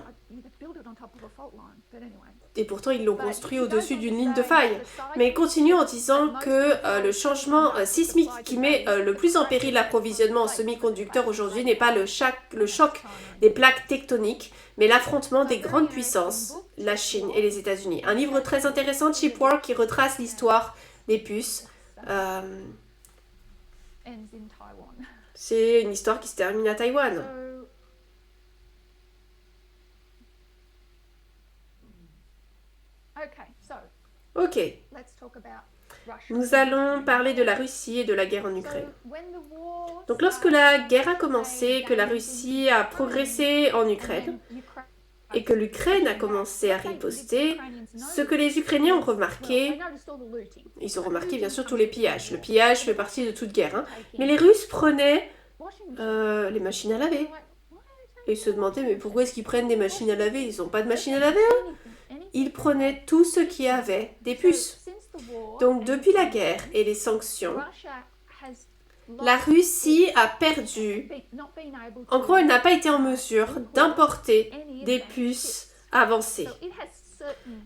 Speaker 1: Et pourtant, ils l'ont construit au-dessus d'une ligne de faille. Mais il continue en disant que le changement sismique qui met le plus en péril l'approvisionnement en semi-conducteurs aujourd'hui n'est pas le choc des plaques tectoniques, mais l'affrontement des grandes puissances, la Chine et les États-Unis. Un livre très intéressant, Chip War, qui retrace l'histoire des puces. C'est une histoire qui se termine à Taïwan. Ok. Nous allons parler de la Russie et de la guerre en Ukraine. Donc lorsque la guerre a commencé, que la Russie a progressé en Ukraine, et que l'Ukraine a commencé à riposter, ce que les Ukrainiens ont remarqué, ils ont remarqué bien sûr tous les pillages. Le pillage fait partie de toute guerre, hein. Mais les Russes prenaient les machines à laver. Et ils se demandaient, mais pourquoi est-ce qu'ils prennent des machines à laver? Ils n'ont pas de machines à laver, hein. Ils prenaient tout ce qui avait des puces. Donc depuis la guerre et les sanctions, la Russie a perdu. En gros, elle n'a pas été en mesure d'importer des puces avancées.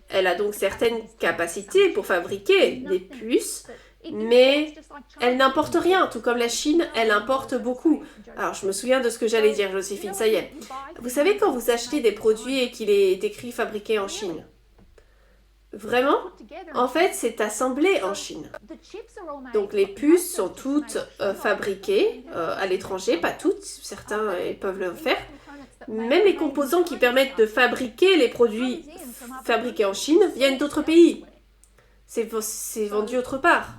Speaker 1: Elle a donc certaines capacités pour fabriquer des puces, mais elle n'importe rien, tout comme la Chine, elle importe beaucoup. Alors, je me souviens de ce que j'allais dire, Joséphine, ça y est. Vous savez quand vous achetez des produits et qu'il est écrit fabriqué en Chine? Vraiment? En fait, c'est assemblé en Chine. Donc les puces sont toutes fabriquées à l'étranger, pas toutes, certains peuvent le faire. Même les composants qui permettent de fabriquer les produits fabriqués en Chine viennent d'autres pays. C'est vendu autre part.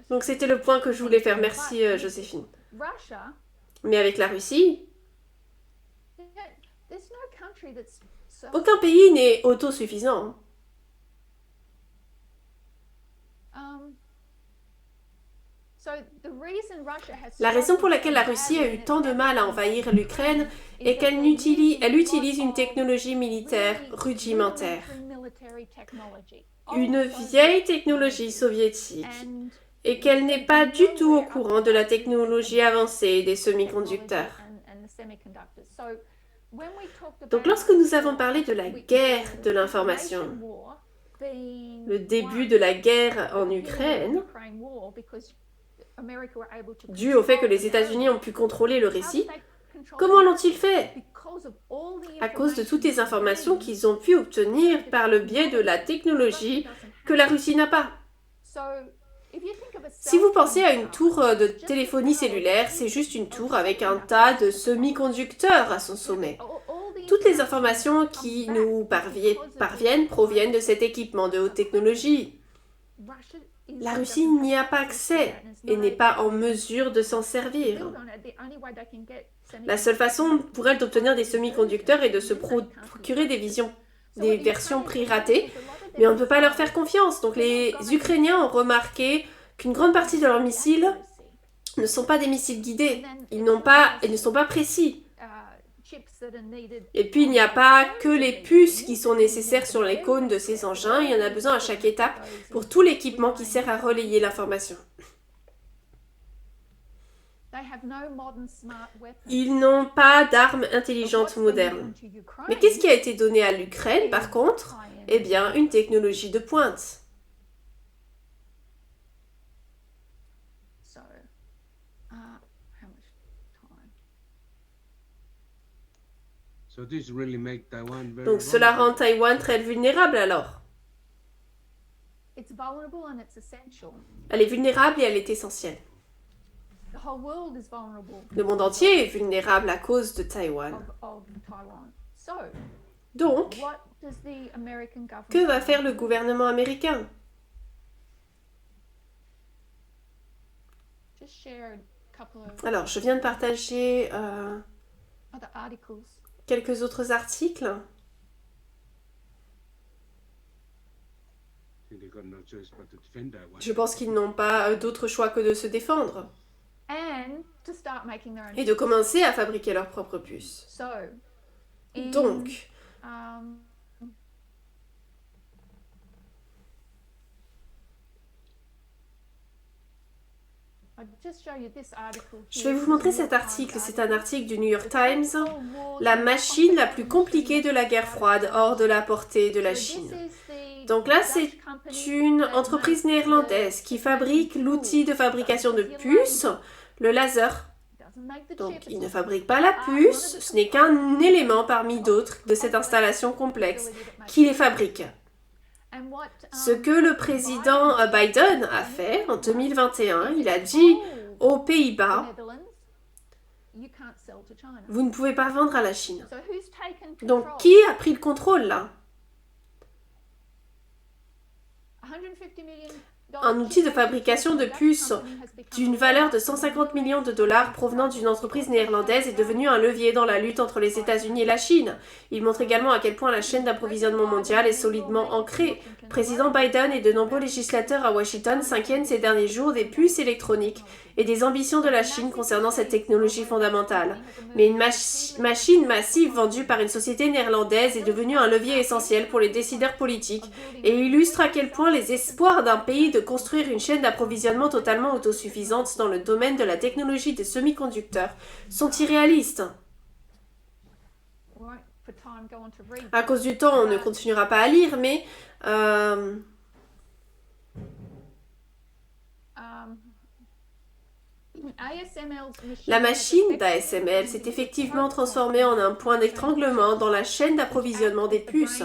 Speaker 1: Donc c'était le point que je voulais faire. Merci Joséphine. Mais avec la Russie, aucun pays n'est autosuffisant. La raison pour laquelle la Russie a eu tant de mal à envahir l'Ukraine est qu'elle utilise une technologie militaire rudimentaire. Une vieille technologie soviétique et qu'elle n'est pas du tout au courant de la technologie avancée des semi-conducteurs. Donc lorsque nous avons parlé de la guerre de l'information, le début de la guerre en Ukraine, dû au fait que les États-Unis ont pu contrôler le récit, comment l'ont-ils fait? À cause de toutes les informations qu'ils ont pu obtenir par le biais de la technologie que la Russie n'a pas. Si vous pensez à une tour de téléphonie cellulaire, c'est juste une tour avec un tas de semi-conducteurs à son sommet. Toutes les informations qui nous parviennent proviennent de cet équipement de haute technologie. La Russie n'y a pas accès et n'est pas en mesure de s'en servir. La seule façon pour elle d'obtenir des semi-conducteurs est de se procurer des versions piratées, mais on ne peut pas leur faire confiance. Donc les Ukrainiens ont remarqué qu'une grande partie de leurs missiles ne sont pas des missiles guidés. Ils ne sont pas précis. Et puis, il n'y a pas que les puces qui sont nécessaires sur les cônes de ces engins. Il y en a besoin à chaque étape pour tout l'équipement qui sert à relayer l'information. Ils n'ont pas d'armes intelligentes modernes. Mais qu'est-ce qui a été donné à l'Ukraine, par contre? Eh bien, une technologie de pointe. Donc cela rend Taïwan très vulnérable alors. Elle est vulnérable et elle est essentielle. Le monde entier est vulnérable à cause de Taïwan. Donc, que va faire le gouvernement américain? Alors, je viens de partager quelques autres articles. Je pense qu'ils n'ont pas d'autre choix que de se défendre et de commencer à fabriquer leurs propres puces. Donc, je vais vous montrer cet article. C'est un article du New York Times. La machine la plus compliquée de la guerre froide, hors de la portée de la Chine. Donc là, c'est une entreprise néerlandaise qui fabrique l'outil de fabrication de puces, le laser. Donc, il ne fabrique pas la puce, ce n'est qu'un élément parmi d'autres de cette installation complexe qui les fabrique. Ce que le président Biden a fait en 2021, il a dit aux Pays-Bas, vous ne pouvez pas vendre à la Chine. Donc, qui a pris le contrôle là? Un outil de fabrication de puces d'une valeur de 150 millions de dollars provenant d'une entreprise néerlandaise est devenu un levier dans la lutte entre les États-Unis et la Chine. Il montre également à quel point la chaîne d'approvisionnement mondiale est solidement ancrée. Le président Biden et de nombreux législateurs à Washington s'inquiètent ces derniers jours des puces électroniques et des ambitions de la Chine concernant cette technologie fondamentale. Mais une machine massive vendue par une société néerlandaise est devenue un levier essentiel pour les décideurs politiques et illustre à quel point les espoirs d'un pays de construire une chaîne d'approvisionnement totalement autosuffisante dans le domaine de la technologie des semi-conducteurs sont irréalistes. À cause du temps, on ne continuera pas à lire, mais la machine d'ASML s'est effectivement transformée en un point d'étranglement dans la chaîne d'approvisionnement des puces,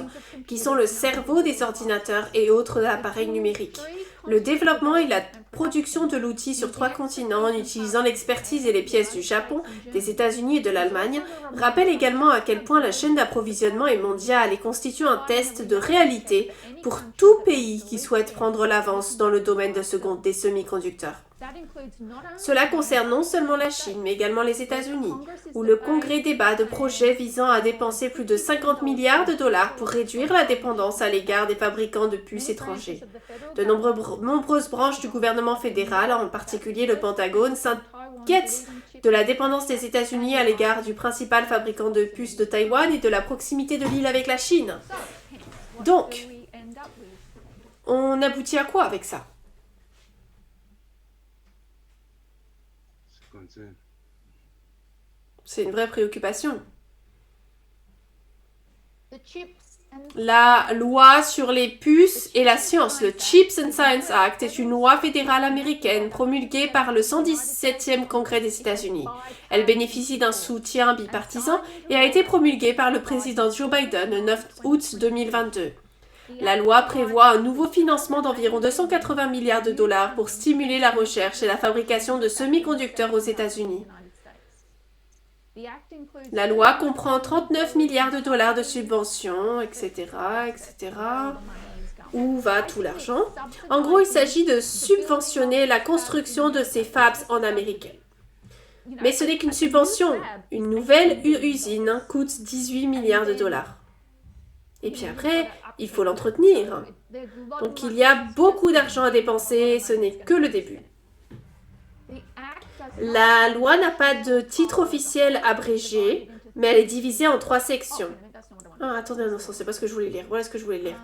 Speaker 1: qui sont le cerveau des ordinateurs et autres appareils numériques. Le développement et la production de l'outil sur 3 continents en utilisant l'expertise et les pièces du Japon, des États-Unis et de l'Allemagne rappellent également à quel point la chaîne d'approvisionnement est mondiale et constitue un test de réalité pour tout pays qui souhaite prendre l'avance dans le domaine des semi-conducteurs. Cela concerne non seulement la Chine, mais également les États-Unis, où le Congrès débat de projets visant à dépenser plus de 50 milliards de dollars pour réduire la dépendance à l'égard des fabricants de puces étrangers. De nombreuses branches du gouvernement fédéral, en particulier le Pentagone, s'inquiètent de la dépendance des États-Unis à l'égard du principal fabricant de puces de Taïwan et de la proximité de l'île avec la Chine. Donc, on aboutit à quoi avec ça ? C'est une vraie préoccupation. La loi sur les puces et la science, le Chips and Science Act, est une loi fédérale américaine promulguée par le 117e Congrès des États-Unis. Elle bénéficie d'un soutien bipartisan et a été promulguée par le président Joe Biden le 9 août 2022. La loi prévoit un nouveau financement d'environ 280 milliards de dollars pour stimuler la recherche et la fabrication de semi-conducteurs aux États-Unis. La loi comprend 39 milliards de dollars de subventions, etc., etc. Où va tout l'argent? En gros, il s'agit de subventionner la construction de ces fabs en Amérique. Mais ce n'est qu'une subvention. Une nouvelle usine coûte 18 milliards de dollars. Et puis après, il faut l'entretenir. Donc il y a beaucoup d'argent à dépenser et ce n'est que le début. La loi n'a pas de titre officiel abrégé, mais elle est divisée en 3 sections. Ah, attendez un instant, c'est pas ce que je voulais lire. Voilà ce que je voulais lire.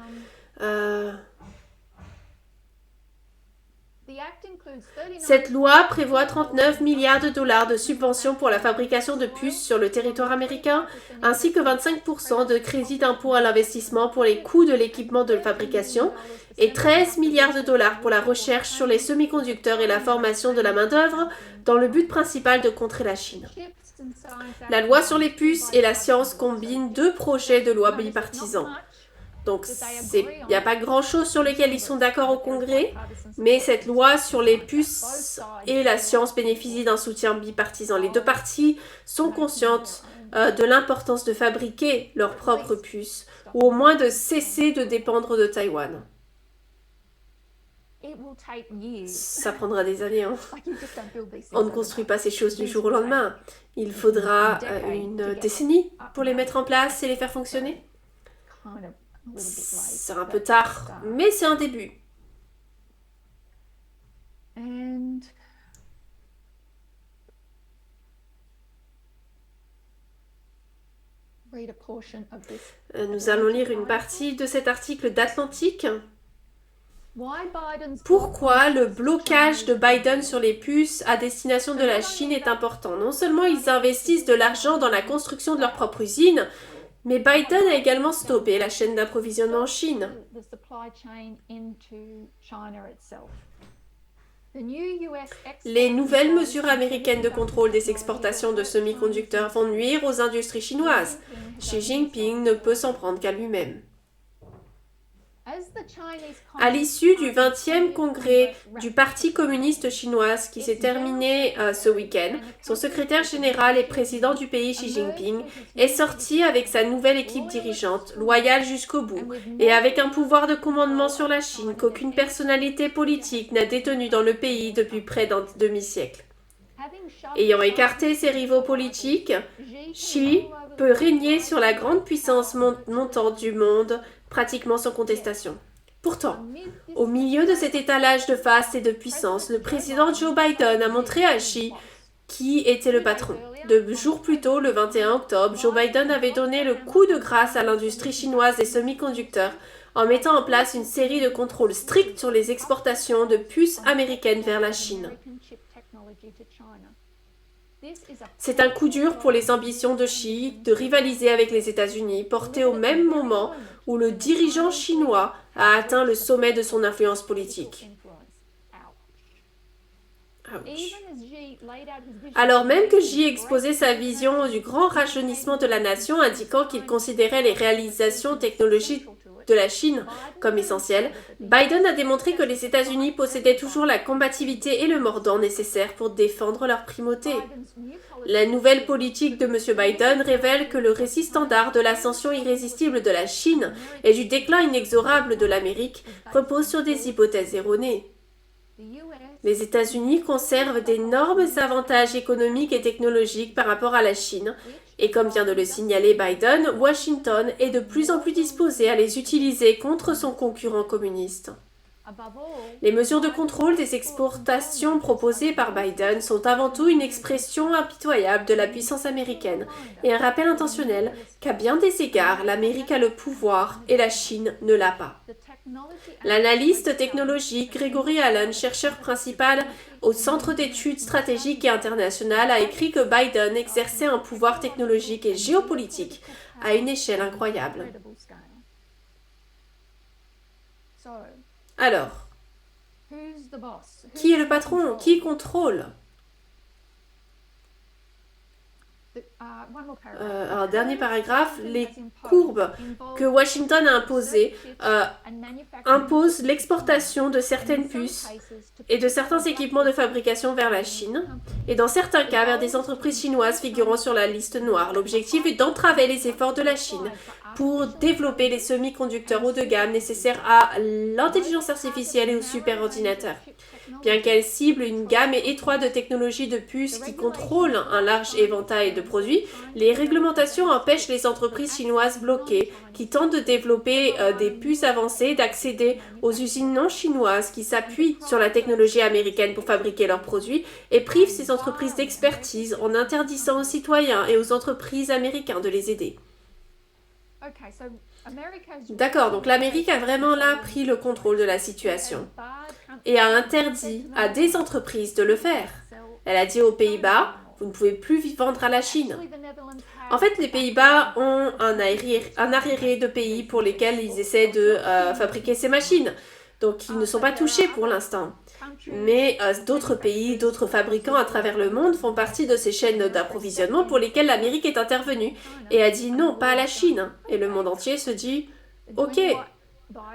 Speaker 1: Cette loi prévoit 39 milliards de dollars de subventions pour la fabrication de puces sur le territoire américain, ainsi que 25% de crédit d'impôt à l'investissement pour les coûts de l'équipement de fabrication, et 13 milliards de dollars pour la recherche sur les semi-conducteurs et la formation de la main-d'œuvre, dans le but principal de contrer la Chine. La loi sur les puces et la science combinent deux projets de loi bipartisans. Donc, il n'y a pas grand-chose sur lequel ils sont d'accord au Congrès, mais cette loi sur les puces et la science bénéficient d'un soutien bipartisan. Les deux parties sont conscientes de l'importance de fabriquer leurs propres puces, ou au moins de cesser de dépendre de Taïwan. Ça prendra des années. Hein. On ne construit pas ces choses du jour au lendemain. Il faudra une décennie pour les mettre en place et les faire fonctionner. C'est un peu tard, mais c'est un début. Nous allons lire une partie de cet article d'Atlantique. Pourquoi le blocage de Biden sur les puces à destination de la Chine est important? Non seulement ils investissent de l'argent dans la construction de leur propre usine, mais Biden a également stoppé la chaîne d'approvisionnement en Chine. Les nouvelles mesures américaines de contrôle des exportations de semi-conducteurs vont nuire aux industries chinoises. Xi Jinping ne peut s'en prendre qu'à lui-même. À l'issue du 20e congrès du Parti communiste chinois qui s'est terminé ce week-end, son secrétaire général et président du pays Xi Jinping est sorti avec sa nouvelle équipe dirigeante, loyale jusqu'au bout, et avec un pouvoir de commandement sur la Chine qu'aucune personnalité politique n'a détenu dans le pays depuis près d'un demi-siècle. Ayant écarté ses rivaux politiques, Xi peut régner sur la grande puissance montante du monde pratiquement sans contestation. Pourtant, au milieu de cet étalage de face et de puissance, le président Joe Biden a montré à Xi qui était le patron. 2 jours plus tôt, le 21 octobre, Joe Biden avait donné le coup de grâce à l'industrie chinoise des semi-conducteurs en mettant en place une série de contrôles stricts sur les exportations de puces américaines vers la Chine. C'est un coup dur pour les ambitions de Xi de rivaliser avec les États-Unis, portées au même moment où le dirigeant chinois a atteint le sommet de son influence politique. Ouch. Alors même que Xi exposait sa vision du grand rajeunissement de la nation, indiquant qu'il considérait les réalisations technologiques de la Chine comme essentielles, Biden a démontré que les États-Unis possédaient toujours la combativité et le mordant nécessaires pour défendre leur primauté. La nouvelle politique de M. Biden révèle que le récit standard de l'ascension irrésistible de la Chine et du déclin inexorable de l'Amérique repose sur des hypothèses erronées. Les États-Unis conservent d'énormes avantages économiques et technologiques par rapport à la Chine, et comme vient de le signaler Biden, Washington est de plus en plus disposé à les utiliser contre son concurrent communiste. Les mesures de contrôle des exportations proposées par Biden sont avant tout une expression impitoyable de la puissance américaine et un rappel intentionnel qu'à bien des égards, l'Amérique a le pouvoir et la Chine ne l'a pas. L'analyste technologique Gregory Allen, chercheur principal au Centre d'études stratégiques et internationales, a écrit que Biden exerçait un pouvoir technologique et géopolitique à une échelle incroyable. Alors, qui est le patron? Qui contrôle? Alors, dernier paragraphe, les courbes que Washington a imposées imposent l'exportation de certaines puces et de certains équipements de fabrication vers la Chine, et dans certains cas vers des entreprises chinoises figurant sur la liste noire. L'objectif est d'entraver les efforts de la Chine pour développer les semi-conducteurs haut de gamme nécessaires à l'intelligence artificielle et aux superordinateurs. Bien qu'elle cible une gamme étroite de technologies de puces qui contrôlent un large éventail de produits, les réglementations empêchent les entreprises chinoises bloquées qui tentent de développer des puces avancées d'accéder aux usines non chinoises qui s'appuient sur la technologie américaine pour fabriquer leurs produits et privent ces entreprises d'expertise en interdisant aux citoyens et aux entreprises américaines de les aider. D'accord, donc l'Amérique a vraiment là pris le contrôle de la situation et a interdit à des entreprises de le faire. Elle a dit aux Pays-Bas, vous ne pouvez plus vendre à la Chine. En fait, les Pays-Bas ont un arriéré de pays pour lesquels ils essaient de fabriquer ces machines. Donc ils ne sont pas touchés pour l'instant. Mais d'autres pays, d'autres fabricants à travers le monde font partie de ces chaînes d'approvisionnement pour lesquelles l'Amérique est intervenue et a dit non, pas à la Chine. Et le monde entier se dit, ok,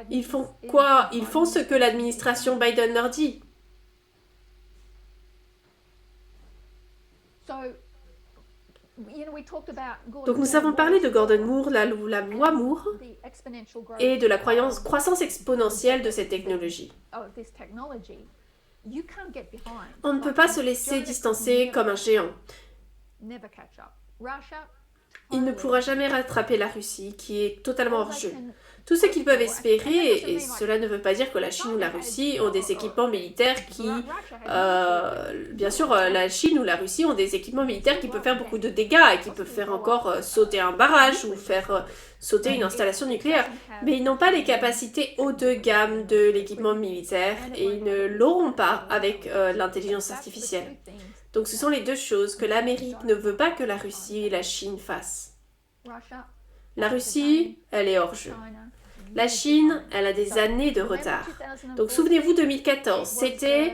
Speaker 1: ils font quoi? Ils font ce que l'administration Biden leur dit. Donc nous avons parlé de Gordon Moore, la loi Moore, et de la croissance exponentielle de cette technologie. On ne peut pas se laisser distancer comme un géant. Il ne pourra jamais rattraper la Russie, qui est totalement hors jeu. Tout ce qu'ils peuvent espérer, et cela ne veut pas dire que la Chine ou la Russie ont des équipements militaires qui... bien sûr, la Chine ou la Russie ont des équipements militaires qui peuvent faire beaucoup de dégâts et qui peuvent faire encore sauter un barrage ou faire sauter une installation nucléaire. Mais ils n'ont pas les capacités haut de gamme de l'équipement militaire et ils ne l'auront pas avec l'intelligence artificielle. Donc ce sont les deux choses que l'Amérique ne veut pas que la Russie et la Chine fassent. La Russie, elle est hors jeu. La Chine, elle a des années de retard. Donc souvenez-vous, 2014, c'était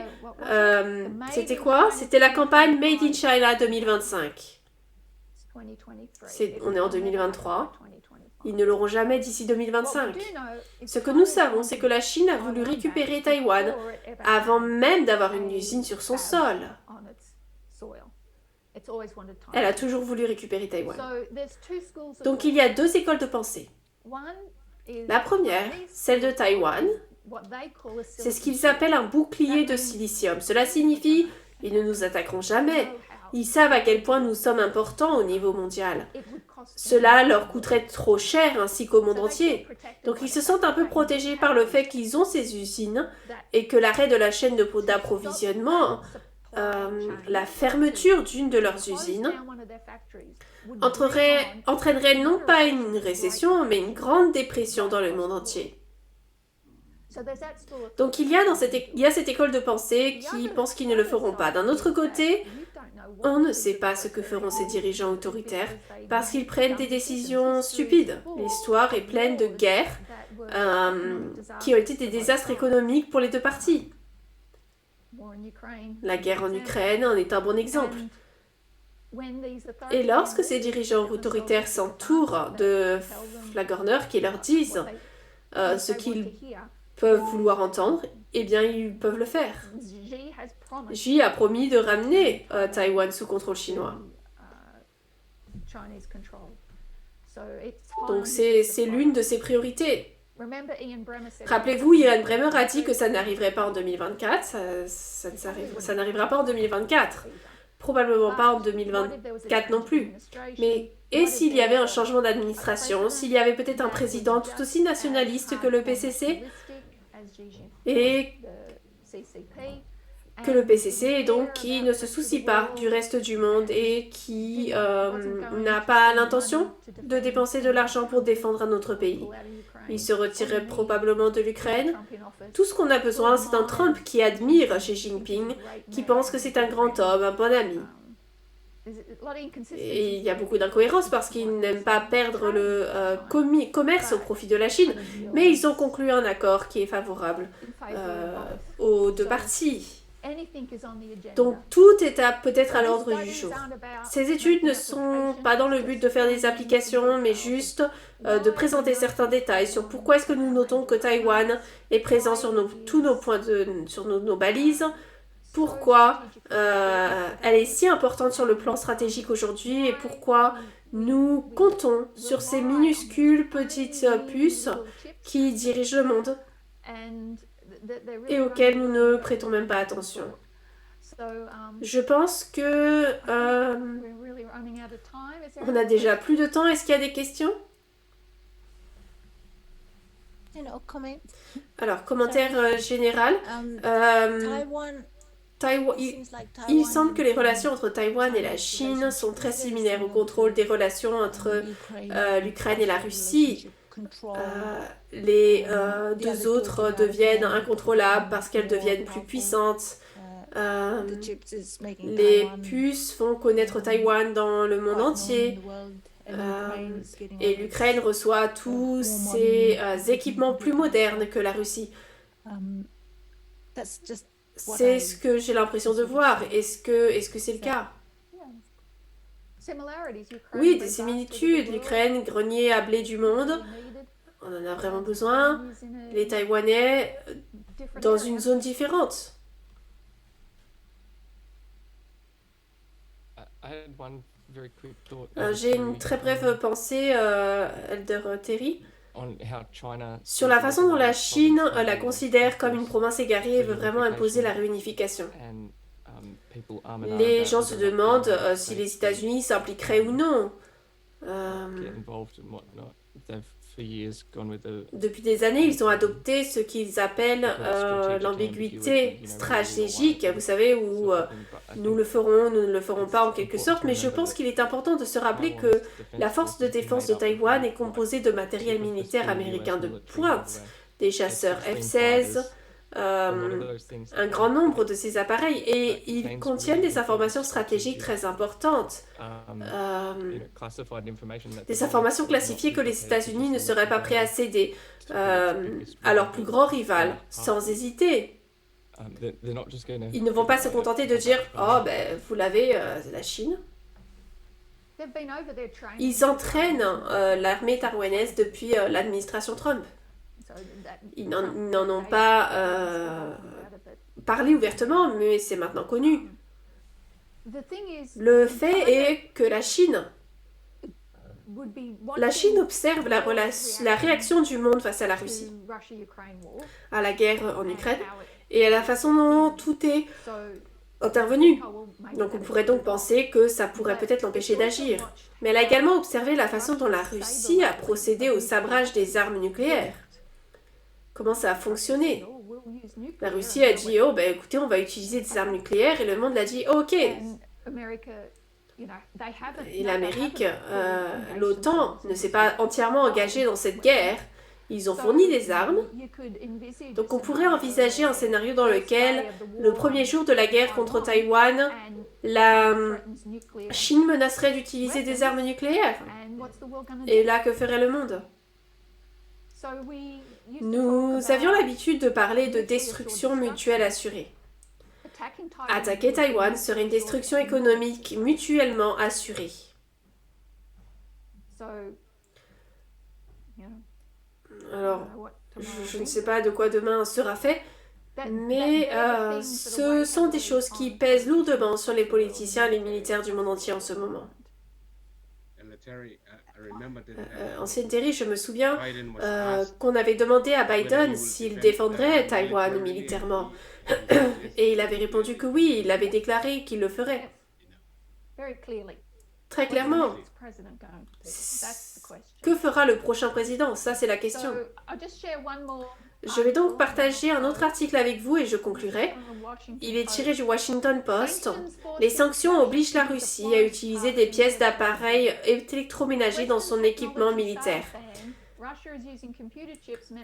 Speaker 1: quoi? C'était la campagne Made in China 2025. On est en 2023. Ils ne l'auront jamais d'ici 2025. Ce que nous savons, c'est que la Chine a voulu récupérer Taïwan avant même d'avoir une usine sur son sol. Elle a toujours voulu récupérer Taïwan. Donc il y a deux écoles de pensée. La première, celle de Taïwan, c'est ce qu'ils appellent un bouclier de silicium. Cela signifie ils ne nous attaqueront jamais. Ils savent à quel point nous sommes importants au niveau mondial. Cela leur coûterait trop cher ainsi qu'au monde entier. Donc ils se sentent un peu protégés par le fait qu'ils ont ces usines et que l'arrêt de la chaîne d'approvisionnement, la fermeture d'une de leurs usines, entraînerait non pas une récession, mais une grande dépression dans le monde entier. Donc il y a cette école de pensée qui pense qu'ils ne le feront pas. D'un autre côté, on ne sait pas ce que feront ces dirigeants autoritaires parce qu'ils prennent des décisions stupides. L'histoire est pleine de guerres qui ont été des désastres économiques pour les deux parties. La guerre en Ukraine en est un bon exemple. Et lorsque ces dirigeants autoritaires s'entourent de flagorneurs qui leur disent ce qu'ils peuvent vouloir entendre, eh bien ils peuvent le faire. Xi a promis de ramener Taïwan sous contrôle chinois. Donc c'est l'une de ses priorités. Rappelez-vous, Ian Bremmer a dit que ça n'arriverait pas en 2024. Ça n'arrivera pas en 2024. Probablement pas en 2024 non plus. Mais et s'il y avait un changement d'administration, s'il y avait peut-être un président tout aussi nationaliste que le PCC, et que le PCC, donc, qui ne se soucie pas du reste du monde et qui n'a pas l'intention de dépenser de l'argent pour défendre un autre pays. Il se retirerait probablement de l'Ukraine. Tout ce qu'on a besoin, c'est un Trump qui admire Xi Jinping, qui pense que c'est un grand homme, un bon ami. Et il y a beaucoup d'incohérences parce qu'ils n'aiment pas perdre le commerce au profit de la Chine, mais ils ont conclu un accord qui est favorable aux deux parties. Donc tout est peut-être à l'ordre du jour. Ces études ne sont pas dans le but de faire des applications, mais juste de présenter certains détails sur pourquoi est-ce que nous notons que Taïwan est présent sur tous nos points sur nos balises, pourquoi elle est si importante sur le plan stratégique aujourd'hui et pourquoi nous comptons sur ces minuscules petites puces qui dirigent le monde et auxquelles nous ne prêtons même pas attention. Je pense que on a déjà plus de temps. Est-ce qu'il y a des questions? Alors, commentaire général. Il semble que les relations entre Taïwan et la Chine sont très similaires au contrôle des relations entre l'Ukraine et la Russie. Les deux autres deviennent incontrôlables parce qu'elles deviennent plus puissantes. Les puces font connaître Taïwan dans le monde entier. Et l'Ukraine reçoit tous ces équipements plus modernes que la Russie. C'est ce que j'ai l'impression de voir. Est-ce que c'est le cas? Oui, des similitudes. L'Ukraine, grenier à blé du monde. On en a vraiment besoin. Les Taïwanais, dans une zone différente. J'ai une très brève pensée, Elder Terry, sur la façon dont la Chine la considère comme une province égarée et veut vraiment imposer la réunification. Les gens se demandent si les États-Unis s'impliqueraient ou non. Depuis des années, ils ont adopté ce qu'ils appellent l'ambiguïté stratégique, vous savez, où nous le ferons, nous ne le ferons pas en quelque sorte, mais je pense qu'il est important de se rappeler que la force de défense de Taïwan est composée de matériel militaire américain de pointe, des chasseurs F-16, un grand nombre de ces appareils, et ils contiennent des informations stratégiques très importantes, des informations classifiées que les États-Unis ne seraient pas prêts à céder à leur plus grand rival, sans hésiter. Ils ne vont pas se contenter de dire « Oh, ben, vous l'avez, la Chine ». Ils entraînent l'armée taïwanaise depuis l'administration Trump. Ils n'en ont pas parlé ouvertement, mais c'est maintenant connu. Le fait est que la Chine observe la réaction du monde face à la Russie, à la guerre en Ukraine, et à la façon dont tout est intervenu. Donc on pourrait donc penser que ça pourrait peut-être l'empêcher d'agir. Mais elle a également observé la façon dont la Russie a procédé au sabrage des armes nucléaires. Comment ça a fonctionné? La Russie a dit « Oh, ben écoutez, on va utiliser des armes nucléaires » et le monde l'a dit « Ok ». Et l'Amérique, l'OTAN, ne s'est pas entièrement engagée dans cette guerre. Ils ont fourni des armes. Donc on pourrait envisager un scénario dans lequel, le premier jour de la guerre contre Taïwan, la Chine menacerait d'utiliser des armes nucléaires. Et là, que ferait le monde? Nous avions l'habitude de parler de destruction mutuelle assurée. Attaquer Taïwan serait une destruction économique mutuellement assurée. Alors, je ne sais pas de quoi demain sera fait, mais ce sont des choses qui pèsent lourdement sur les politiciens et les militaires du monde entier en ce moment. Ancienne Terry, je me souviens qu'on avait demandé à Biden s'il défendrait Taïwan militairement. Et il avait répondu que oui, il avait déclaré qu'il le ferait. Très clairement. Que fera le prochain président? Ça, c'est la question. Je vais donc partager un autre article avec vous et je conclurai. Il est tiré du Washington Post. Les sanctions obligent la Russie à utiliser des pièces d'appareils électroménagers dans son équipement militaire.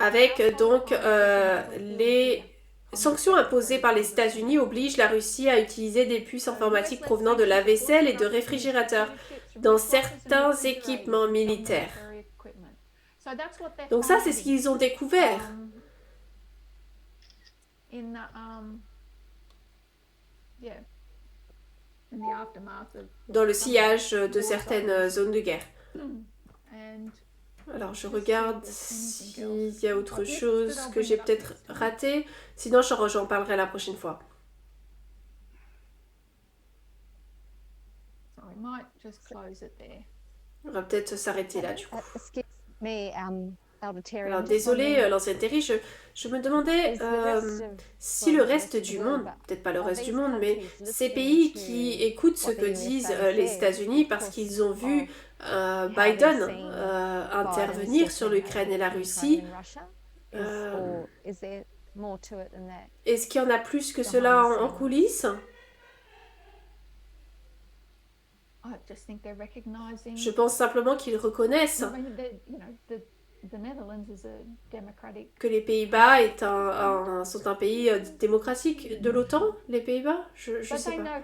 Speaker 1: Avec donc les sanctions imposées par les États-Unis obligent la Russie à utiliser des puces informatiques provenant de lave-vaisselle et de réfrigérateurs dans certains équipements militaires. Donc ça, c'est ce qu'ils ont découvert. Dans le sillage de certaines zones de guerre. Alors, je regarde s'il y a autre chose que j'ai peut-être raté. Sinon, j'en parlerai la prochaine fois. On va peut-être s'arrêter là, du coup. Alors, désolée, l'ancienne Terry, je me demandais si le reste du monde, peut-être pas le reste du monde, mais ces pays qui écoutent ce que disent les États-Unis parce qu'ils ont vu Biden intervenir sur l'Ukraine et la Russie, est-ce qu'il y en a plus que cela en coulisses? Je pense simplement qu'ils reconnaissent que les Pays-Bas sont un pays démocratique de l'OTAN, les Pays-Bas, je sais pas.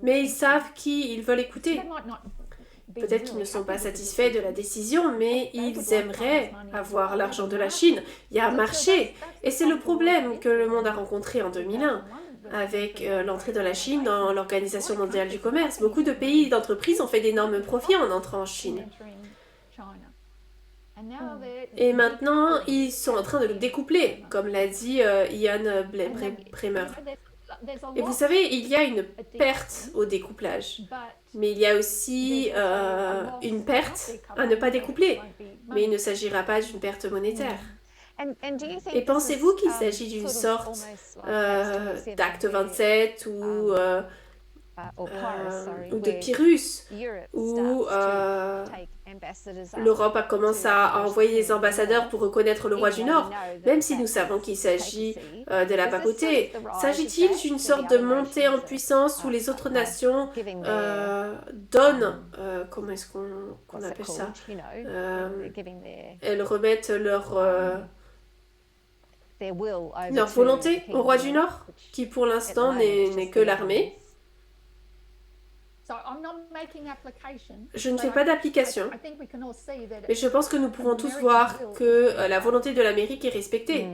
Speaker 1: Mais ils savent qui ils veulent écouter. Peut-être qu'ils ne sont pas satisfaits de la décision, mais ils aimeraient avoir l'argent de la Chine. Il y a un marché. Et c'est le problème que le monde a rencontré en 2001 avec l'entrée de la Chine dans l'Organisation mondiale du commerce. Beaucoup de pays et d'entreprises ont fait d'énormes profits en entrant en Chine. Et maintenant, ils sont en train de le découpler, comme l'a dit Ian Bremmer. Et vous savez, il y a une perte au découplage, mais il y a aussi une perte à ne pas découpler. Mais il ne s'agira pas d'une perte monétaire. Et pensez-vous qu'il s'agit d'une sorte d'acte 27 ou de Pyrrhus, où l'Europe a commencé à envoyer des ambassadeurs pour reconnaître le roi du Nord, même si nous savons qu'il s'agit de la papauté. S'agit-il d'une sorte de montée en puissance où les autres nations donnent, comment est-ce qu'on appelle ça, elles remettent leur volonté au roi du Nord, qui pour l'instant n'est que l'armée. Je ne fais pas d'application, mais je pense que nous pouvons tous voir que la volonté de l'Amérique est respectée.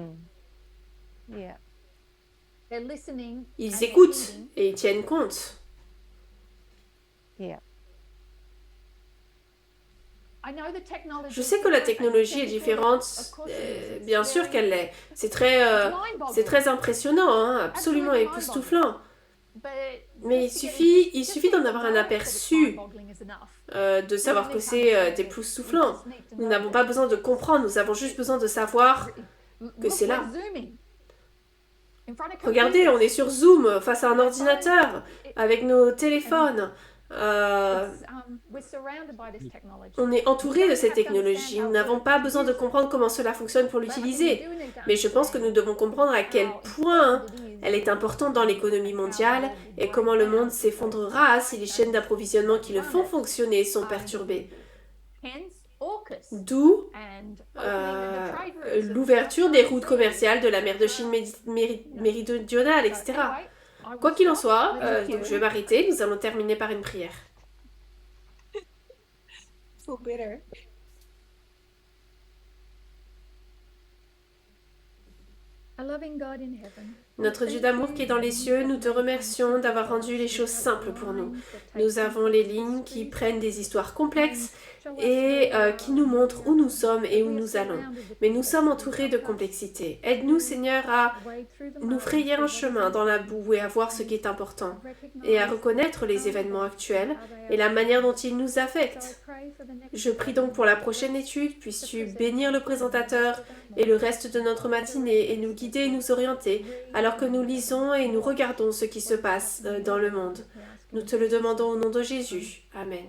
Speaker 1: Ils écoutent et ils tiennent compte. Je sais que la technologie est différente, bien sûr qu'elle l'est. C'est très impressionnant, hein, absolument époustouflant. Mais il suffit d'en avoir un aperçu, de savoir que c'est époustouflant. Nous n'avons pas besoin de comprendre, nous avons juste besoin de savoir que c'est là. Regardez, on est sur Zoom, face à un ordinateur, avec nos téléphones. On est entouré de cette technologie. Nous n'avons pas besoin de comprendre comment cela fonctionne pour l'utiliser. Mais je pense que nous devons comprendre à quel point elle est importante dans l'économie mondiale et comment le monde s'effondrera si les chaînes d'approvisionnement qui le font fonctionner sont perturbées. D'où l'ouverture des routes commerciales de la mer de Chine méridionale, etc. Quoi qu'il en soit, donc je vais m'arrêter. Nous allons terminer par une prière.
Speaker 2: So bitter.
Speaker 1: Notre Dieu d'amour qui est dans les cieux, nous te remercions d'avoir rendu les choses simples pour nous. Nous avons les lignes qui prennent des histoires complexes et qui nous montrent où nous sommes et où nous allons. Mais nous sommes entourés de complexité. Aide-nous, Seigneur, à nous frayer un chemin dans la boue et à voir ce qui est important et à reconnaître les événements actuels et la manière dont ils nous affectent. Je prie donc pour la prochaine étude, puisses-tu bénir le présentateur et le reste de notre matinée et nous guider et nous orienter alors que nous lisons et nous regardons ce qui se passe dans le monde. Nous te le demandons au nom de Jésus. Amen.